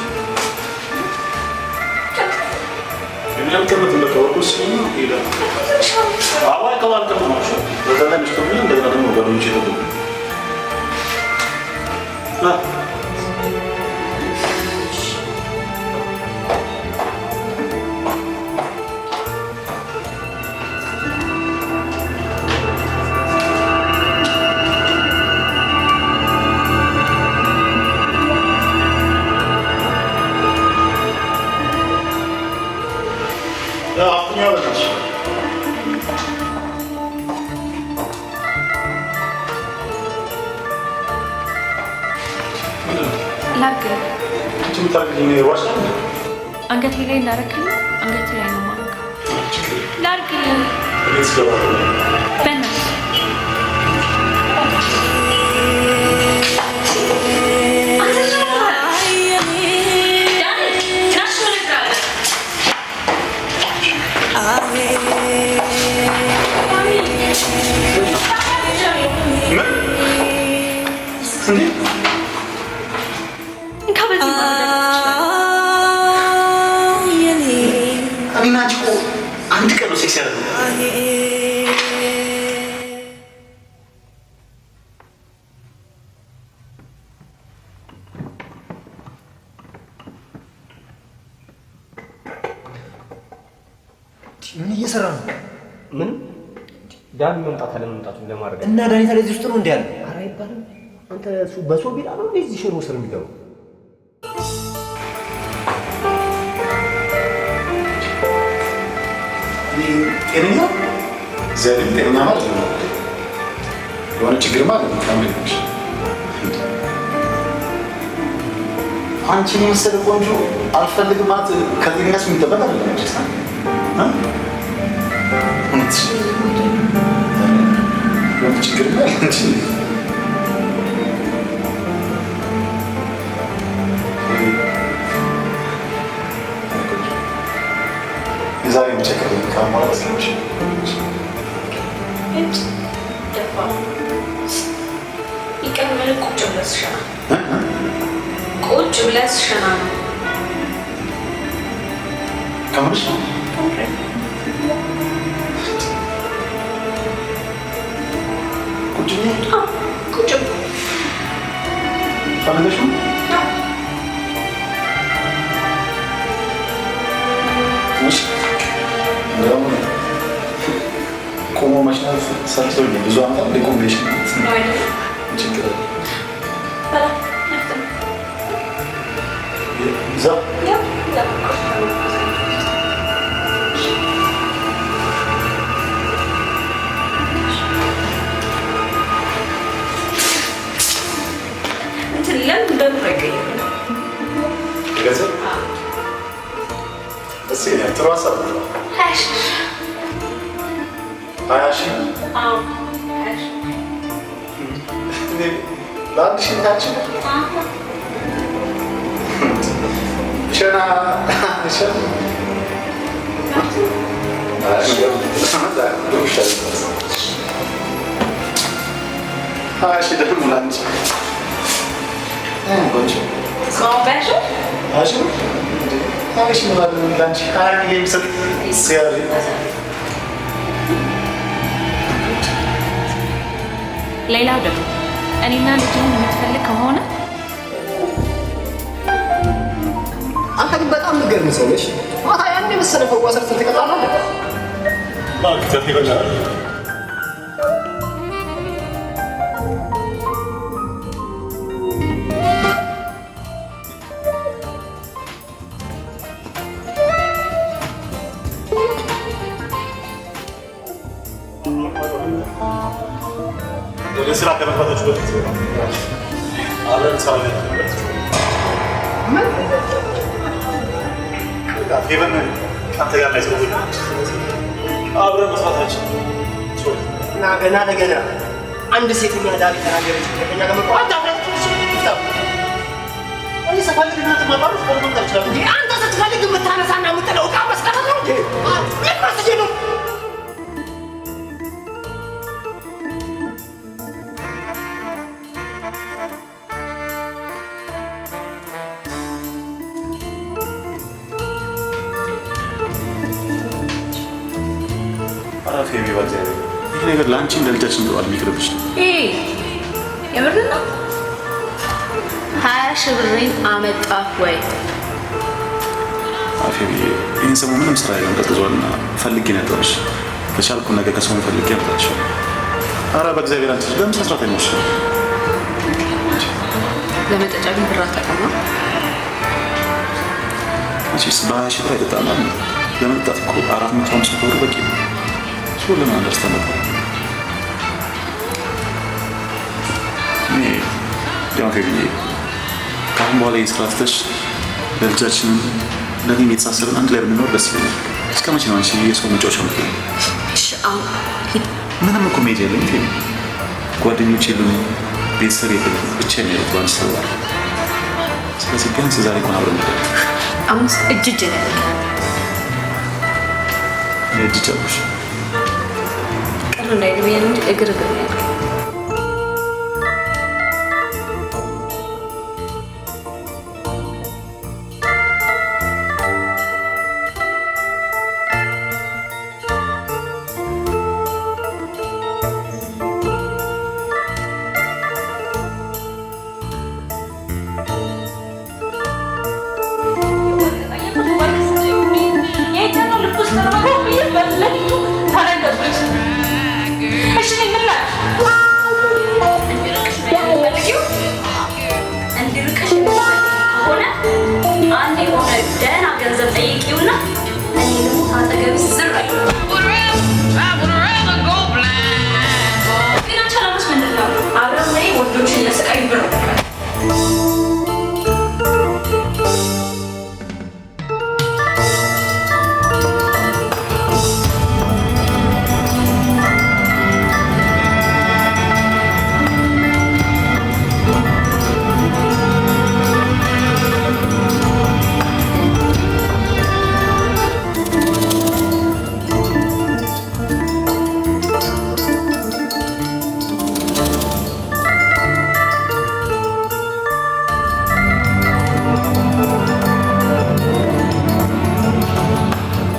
Benim kıymetinde korkusun mu? İyi de. Havaya kalan tamam şu. Zaten üstümden de adamı görünce de bu. Ha. Ya aklını alacağız. ላርግ የምታደርግልኝ ነገር ዋሽ ነው? አንገቴ ላይ እንዳረክልኝ አንገቴ ላይ ነው ማለት ላርግ ቤት ስገባ በእናትህ አንድ ቀን ነው ሴክስ ያደረገው። ምን እየሰራ ነው? ምን ዳኒ መምጣት አለመምጣቱን ለማድረግ እና ዳኒ ታዲያ እዚህ ውስጥ ነው እንዴ ያለ? ኧረ አይባልም። አንተ እሱ በሰው ቢላ ነው እዚህ ሽሮ ስር የሚገባው። ጤነኛ ዘሪም ጤነኛ ማለት ነው። የሆነ ችግር ማለት ነው። ካምሪሽ አንቺን የመሰለ ቆንጆ አልፈልግም ማለት ከጤንነት የሚጠበቅ አይደለም። የሆነ ችግር ማለት እንጂ የዛሬ የሚቸገር ካሟላት ስለሽ ብለስ ሸና ነው ከምርሽ ቁጭ ቁጭ ፈልገሽ ነው? እሺ እንደውም ቆሞ ማሽናት ሰርቶኝ ብዙ አመት ሪኮሜንዴሽን ነው አይደል? ችግር እዛ እንትን ለምን በብረቀ ገንዘብ እስኪ ጥሩ ሀሳብ ነው። 20 ሺህ ለአንድ ሺህ ታችን ሸና ደግሞ ለአንድ ሌላው ደግሞ እኔና ልጅህን የምትፈልግ ከሆነ አንተ ግን በጣም ንገርም ሰው ነሽ። ማታ ያን የመሰለ ፈዋ ሰርተህ ትቀጣለህ። ወደ ስራ ከመግባታችሁ በፊት አብረን ስራ ላይ ፌቨን ከአንተ ጋር ላይ ስለሆነ አብረን መስራታችን እና ገና ለገና አንድ ሴተኛ ዳሪ ተናገረች። ከኛ ጋር መቋጫ እኔ ስፈልግ እናንተ ማባረፍ ቆርጦ ይችላል እንጂ አንተ ስትፈልግ የምታነሳና የምጥለው ዕቃ መስጠት ነው እንጂ ምን መስዬ ነው? አራፊ የሚባል ዛሬ ይህ ነገር ለአንቺም ለልጃችን ብለዋል። የሚቅርብሽ የምር ነው። 20 ሺህ ብሬን አመጣ ወይ? አፌ ብዬ ይህን ሰሞኑን ምንም ስራ የለም ቀጥዟልና ፈልጌ ነበርሽ። ከቻልኩ ነገር ከሰውን ፈልጌ ያመጣልሻል። ኧረ በእግዚአብሔር አንቺ በምን መስራት አይኖርሽ? ለመጠጫ ግን ብር አታውቅም ነው? መቼስ በ20 ሺህ ብር አይጠጣም አይደል? ለመጠጣት እኮ 450 ብር በቂ ነው። እሱን ለምን አንደርስታንድ እኔ ያው አፌ ብዬ ከአሁን በኋላ የስራ ትተሽ ለልጃችንን ለእኔም የተሳሰብን አንድ ላይ ብንኖር ደስ ይለኛል። እስከ መቼ ነው አንቺ የሰው መጫወቻ ምትሆኝ? ምንም እኮ መሄድ የለም ቴ ጓደኞች የሉኝ፣ ቤተሰብ የለም፣ ብቻ የሚያሉት በአንድ ሰው ጋር። ስለዚህ ቢያንስ ዛሬ እንኳን አብረን ነበር። አሁን እጅ ነው የእጅ ጨርሽ ቅር እንዳይልም እንጂ እግር ነው ያልከው።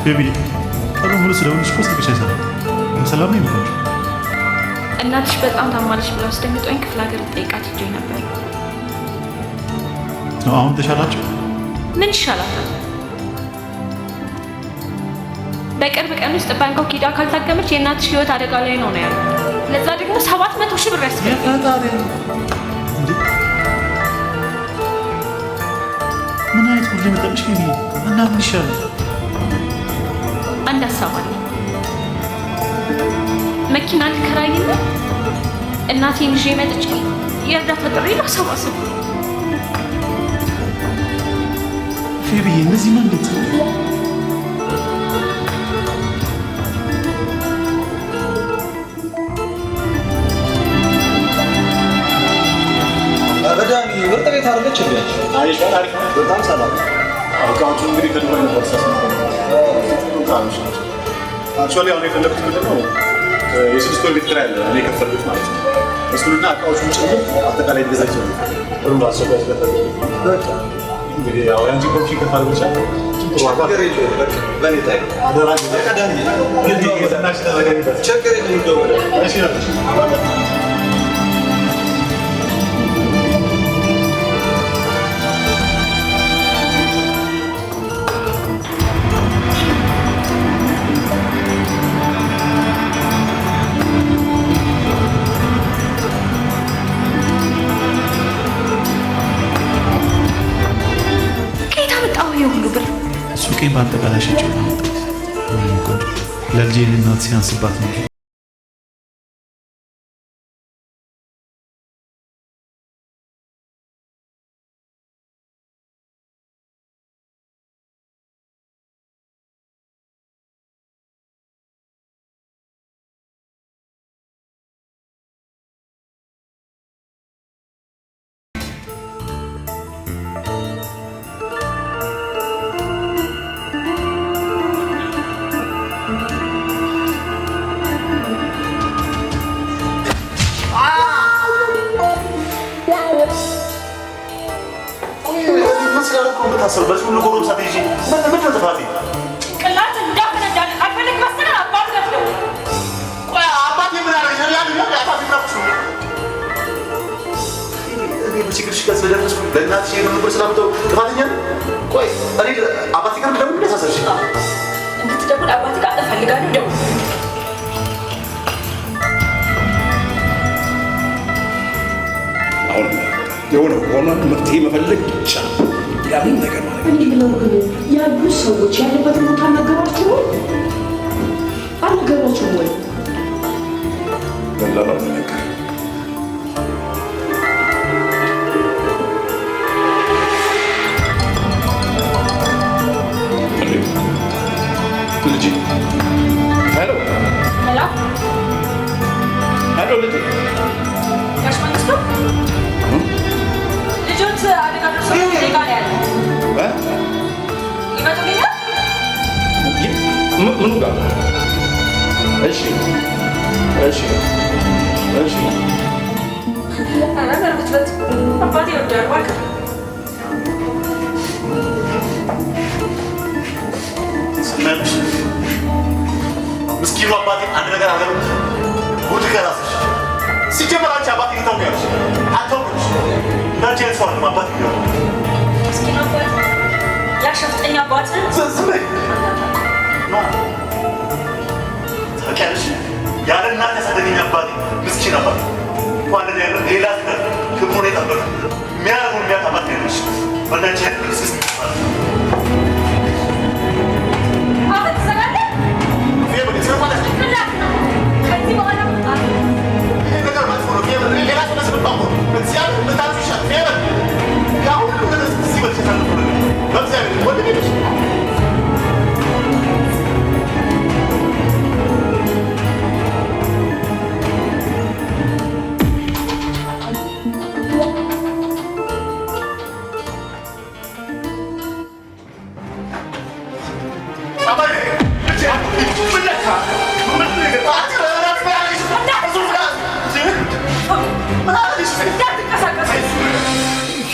ቤቢ ቀኑ ሙሉ ስለሆነች እኮ ስልክሽ አይሰራም። ሰላም ነው የሚቆጭ። እናትሽ በጣም ታማለች ብለው አስደንግጦኝ ክፍለ ሀገር ልጠይቃት ሄጄ ነበር። አሁን ተሻላቸው? ምን ይሻላታል? በቅርብ ቀን ውስጥ ባንኮክ ሄዳ ካልታከመች የእናትሽ ህይወት አደጋ ላይ ነው ያለው። ለዛ ደግሞ 700 ሺህ ብር ያስፈልጋል። ምን አይነት ሁሉ መጠብሽ ቤቢ? እና ምን ይሻላል? አንድ ሀሳብ አለ። መኪና ልከራይና እናቴን ይዤ መጥቼ የእርዳታ ጥሪ ላሰባስብ። ቤቢ እነዚህ ማለት በዳኒ ወርጥ ቤት አድርገች ልያች አይሽ አሪፍ ነው። በጣም ሰላም አውቃዎቹ እንግዲህ ከዱባይ ነበር አክቹዋሊ አሁን የፈለጉት ምንድን ነው የ6 ወር ቤት ኪራይ አለ እኔ የከፈልኩት ማለት ነው። እሱንና እቃዎቹን ጭምር አጠቃላይ ገዛቸው ሁሉም አስቸኳይ ስለፈለጉ በቃ እንግዲህ ያው ያንቺ ኮሚሽን ከፋል ብቻ ችግር የለውም። በቃ በእኔ ታይ አደራ ቀዳሚ የዘናሽ ተዘጋጅበት ችግር የለውም። ደውለ እሺ ነሽ ሱቄን በአጠቃላይ ሸጬው ነው ለልጄ እናት ሲያንስባት ነው። የሆነ ሆኖ መፍትሄ መፈለግ ይቻላል። ያምን ነገር ማለት ነው። ያሉ ሰዎች ያለበትን ቦታ ነገሯቸው አልነገሯቸው ወይ ገላላው ነገር ልጅ ሄሎ ሄሎ ሄሎ ልጅ ጋሽ መንግስቱ ልጆች አደጋ ደርሶ ዜጋ ነው ያለው ይመጡልኛል። ምኑ ጋር? እሺ እሺ እሺ አባቴ ወዳል እባክህ ስመልሽ ምስኪኑ አባቴ አንድ ነገር አገሩ ጉድ ከራስሽ ሲጀመር አንቺ አባቴ ታውቂያለሽ አታውቂሽ እንዳንቺ አይነት ሰው አይደለም አባቴ ነው ምስኪኑ አባቴ ያ ሸፍጠኛ አባት ዝም በይ ታውቂያለሽ ያለ እናት ያሳደገኝ አባቴ ምስኪን አባቴ እንኳን ያለ ሌላ ነገር ክብሩን የጠበቀ የሚያደርጉን የሚያውቅ አባቴ ነሽ በእናንቺ አይነት ክርስስ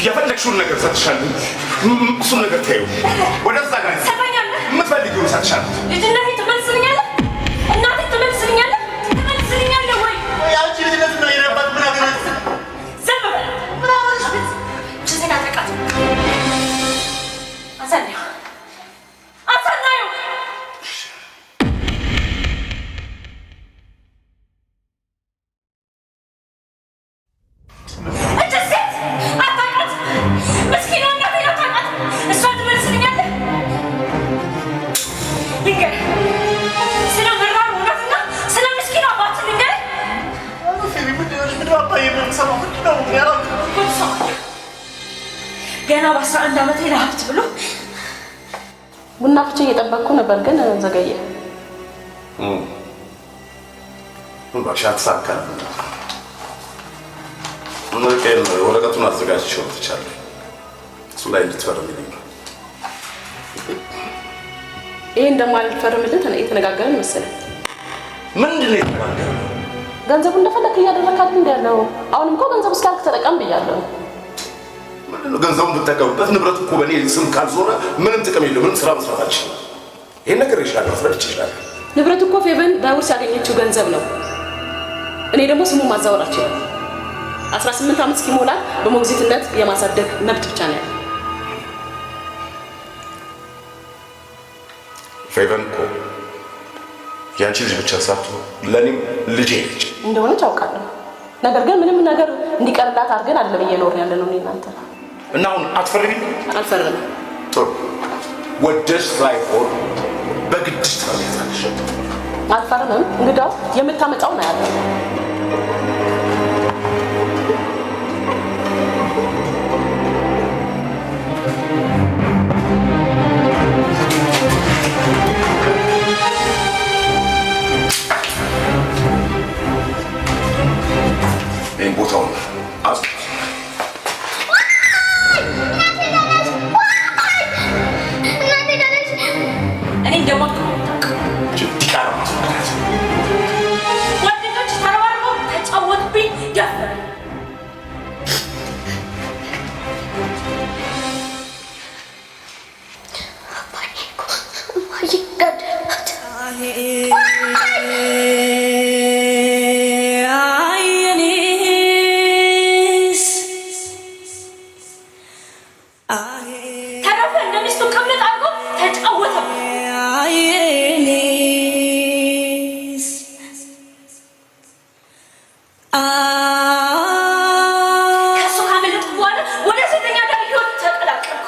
የፈለግሽውን ነገር ሰጥሻለሁ። እሱን ነገር ታዩ ወደዛ ጋር የምትፈልጊ የምትፈልጊውን እሰጥሻለሁ። ልጅነቴ ትመልስልኛለህ? እናቴ ትመልስልኛለህ? ትመልስልኛለህ ወይ? አንቺ ልጅነትና የረባት ምን አገናኝ? ዝም በል። ምን አገናኝ? ችግር አጠቃት። አሳናዩ አሳናዩ ገና በ11 ዓመቴ ለሀብት ብሎ ቡና ፍቼ እየጠበቅኩ ነበር፣ ግን ዘገየ። ባሻ ተሳካ። ወረቀቱን አዘጋጅቼው ትቻለሁ። እሱ ላይ እንድትፈርምልኝ ነው። ይሄ እንደማልፈርምልን የተነጋገርን መሰለኝ። ምንድን ነው የተነጋገርነው? ገንዘቡ እንደፈለክ እያደረካት እንዳለው። አሁንም እኮ ገንዘቡ እስካልክ ተጠቀም ብያለሁ። ገንዘቡን ብትጠቀምበት ንብረት እኮ በእኔ ስም ካልዞረ ምንም ጥቅም የለው። ምንም ስራ መስራት አልችልም። ይህን ነገር ይችላል መስራት ይችላል። ንብረት እኮ ፌቨን በውርስ ያገኘችው ገንዘብ ነው። እኔ ደግሞ ስሙ ማዛወር አልችልም። 18 ዓመት እስኪሞላት በሞግዚትነት የማሳደግ መብት ብቻ ነው ያለው። ፌቨን እኮ ያንቺ ልጅ ብቻ ሳትሆን ለእኔም ልጄ ነች እንደሆነች አውቃለሁ። ነገር ግን ምንም ነገር እንዲቀርላት አድርገን አይደለም እየኖርን ያለ ነው እናንተ። እና አሁን አትፈርሚ? አልፈርም። ጥሩ ወደሽ ሳይሆን በግድሽ ትፈርሚያታለሽ። አልፈርምም። እንግዲያው የምታመጣው ነው ያለው። ይህን ቦታውን አዝ እኔ ደግሞ ዲቃራ ጓደኞች ተረባርበው ተጫወቱብኝ። ደፈረ ተረፈ እንደሚስቱ ከብለት አድርጎ ተጫወተብኝ። ከእሱ ካመለጥኩ በኋላ ወደ ሴተኛ ጋር ህይወት ተቀላቀልኩ።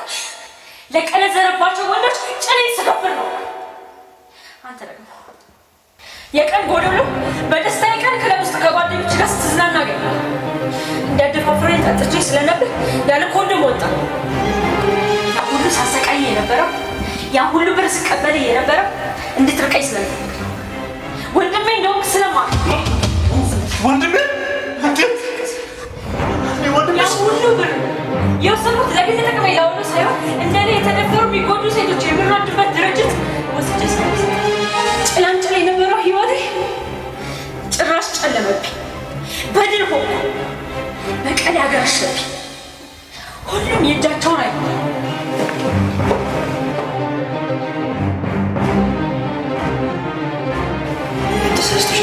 ለቀነዘረባቸው ወንዶች ጭኔ ስገብር ነው። አንተ ደግሞ የቀን ጎደሎ በደስታ የቀን ክለብ ውስጥ ከጓደኞች ጋር ስትዝናና አገኘሁ። እንዳደፋፍሬ ጠጥቼ ስለነበር ያለ ኮንዶም ወጣ። ያ ሁሉ ሳሰቃይ የነበረው ያ ሁሉ ብር ስቀበል የነበረው እንድትርቀኝ ስለነበር ወንድሜ እንደውም ስለማቅ ወንድሜ እንዴት ያ ሁሉ ብር የወሰኑት ለግል ጥቅም ያውሉ ሳይሆን እንደኔ የተደፈሩ የሚጎዱ ሴቶች የሚረዱበት ድርጅት ወስጄ ስለሚሰ ጭላንጭል የነበረው ህይወቴ ጭራሽ ጨለመብኝ። በድል ሆንኩ። በቀል ያገረሸብኝ። ሁሉም የእጃቸውን አይ ተሳስተሽ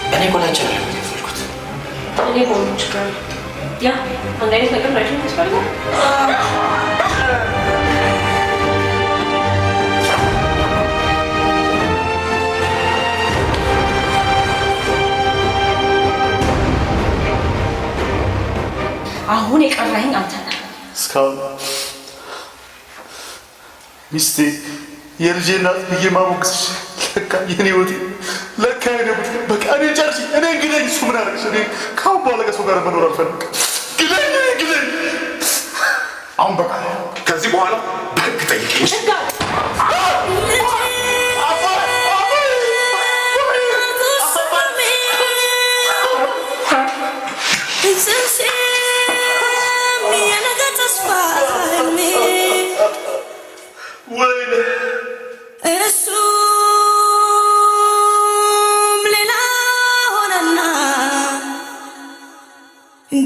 እኔ እኮ ላንቺ ነው የምትፈልጉት። እኔ ሆኖ ይችላል ያ አንድ አይነት ነገር ላይ ተስፈልጋል። አሁን የቀረኸኝ አንተ ነህ። እስካሁን ሚስቴ የልጄ እናት ብዬ ማሞገስሽ ለካ የኔ ህይወቴ ለካ የኔ በቃ እኔ ጨርሽ እኔ ግደኝ። እሱ ምን አደረግሽ? እኔ ከአሁን በኋላ ከሰው ጋር መኖር አልፈልግም። ግደኝ። አሁን በቃ ከዚህ በኋላ በህግ ጠይቅሽ።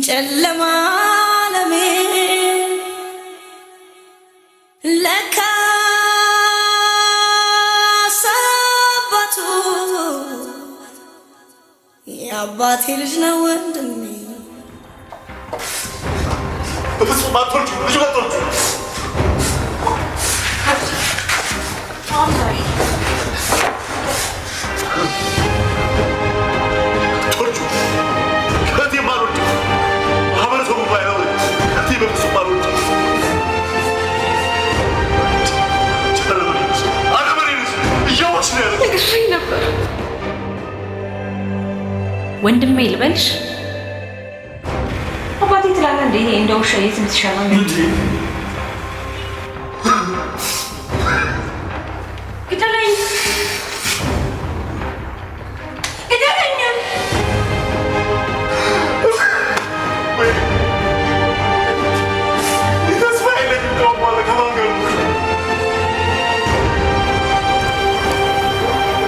ጨለማ ለሜ ለካ የአባቴ ልጅ ነው ወንድሜ። በፍጹም አትወልጂው፣ ልጁ አትወልጂው። አትወልጂው። ከእህቴም አልወልድም። ማህበረሰቡ ባይለው ከእህቴ በፍጹም አልወልድም። እያወቅሽ ነው ያለው። ነግሬሽ ነበር። ወንድሜ ልበልሽ? አባቴ ትላለህ እንደ ይሄ እንደ ውሻ የትም ትሸማኝ ግደለኝ ግደለኝ። ተስፋ የለኝም ከማለ ከማንገሩ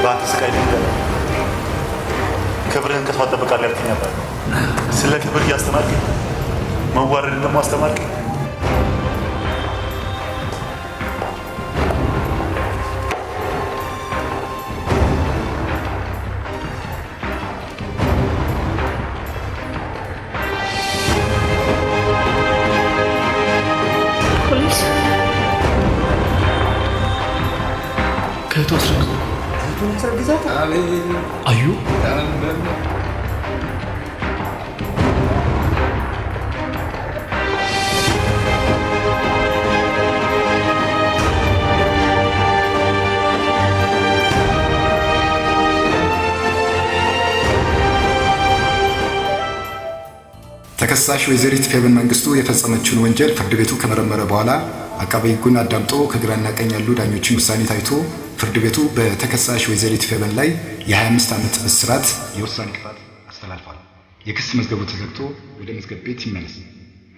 በአንተ ስቃይ ልንገር ክብርህን ከሰው አጠብቃለሁ ያልከኝ ነበር። ስለ ክብር እያስተማርከኝ መዋረድን ደግሞ አስተማርከኝ። ፖሊስ ከየት ወስደህ አዩ? ተከሳሽ ወይዘሪት ፌበን መንግስቱ የፈጸመችውን ወንጀል ፍርድ ቤቱ ከመረመረ በኋላ አቃቤ ሕጉን አዳምጦ ከግራና ቀኝ ያሉ ዳኞችን ውሳኔ ታይቶ ፍርድ ቤቱ በተከሳሽ ወይዘሪት ፌበን ላይ የ25 ዓመት እስራት የውሳኔ ቅጣት አስተላልፏል። የክስ መዝገቡ ተዘግቶ ወደ መዝገብ ቤት ይመለስ።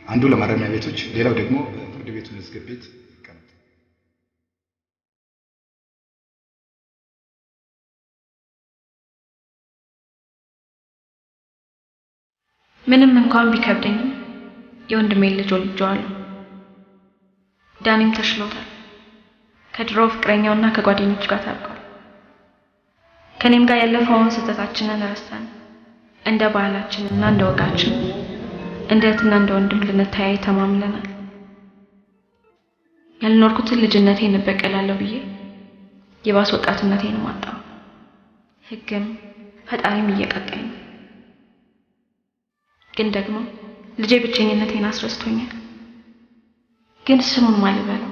አንዱ ለማረሚያ ቤቶች፣ ሌላው ደግሞ በፍርድ ቤቱ መዝገብ ቤት ይቀመጥ። ምንም እንኳን ቢከብደኝም የወንድሜን ልጅ ወልጄዋለሁ። ዳኒም ተሽሎታል። ከድሮ ፍቅረኛውና ከጓደኞቹ ጋር ታርቋል። ከኔም ጋር ያለፈውን ስህተታችንን ረስተን እንደ ባህላችንና እንደ ወጋችን እንደ እህትና እንደ ወንድም ልንተያይ ተማምለናል። ያልኖርኩትን ልጅነቴን እበቀላለሁ ብዬ የባስ ወጣትነቴን ማጣው። ሕግም ፈጣሪም እየቀጣኝ ነው። ግን ደግሞ ልጄ ብቸኝነቴን አስረስቶኛል። ግን ስሙን ማን ልበለው?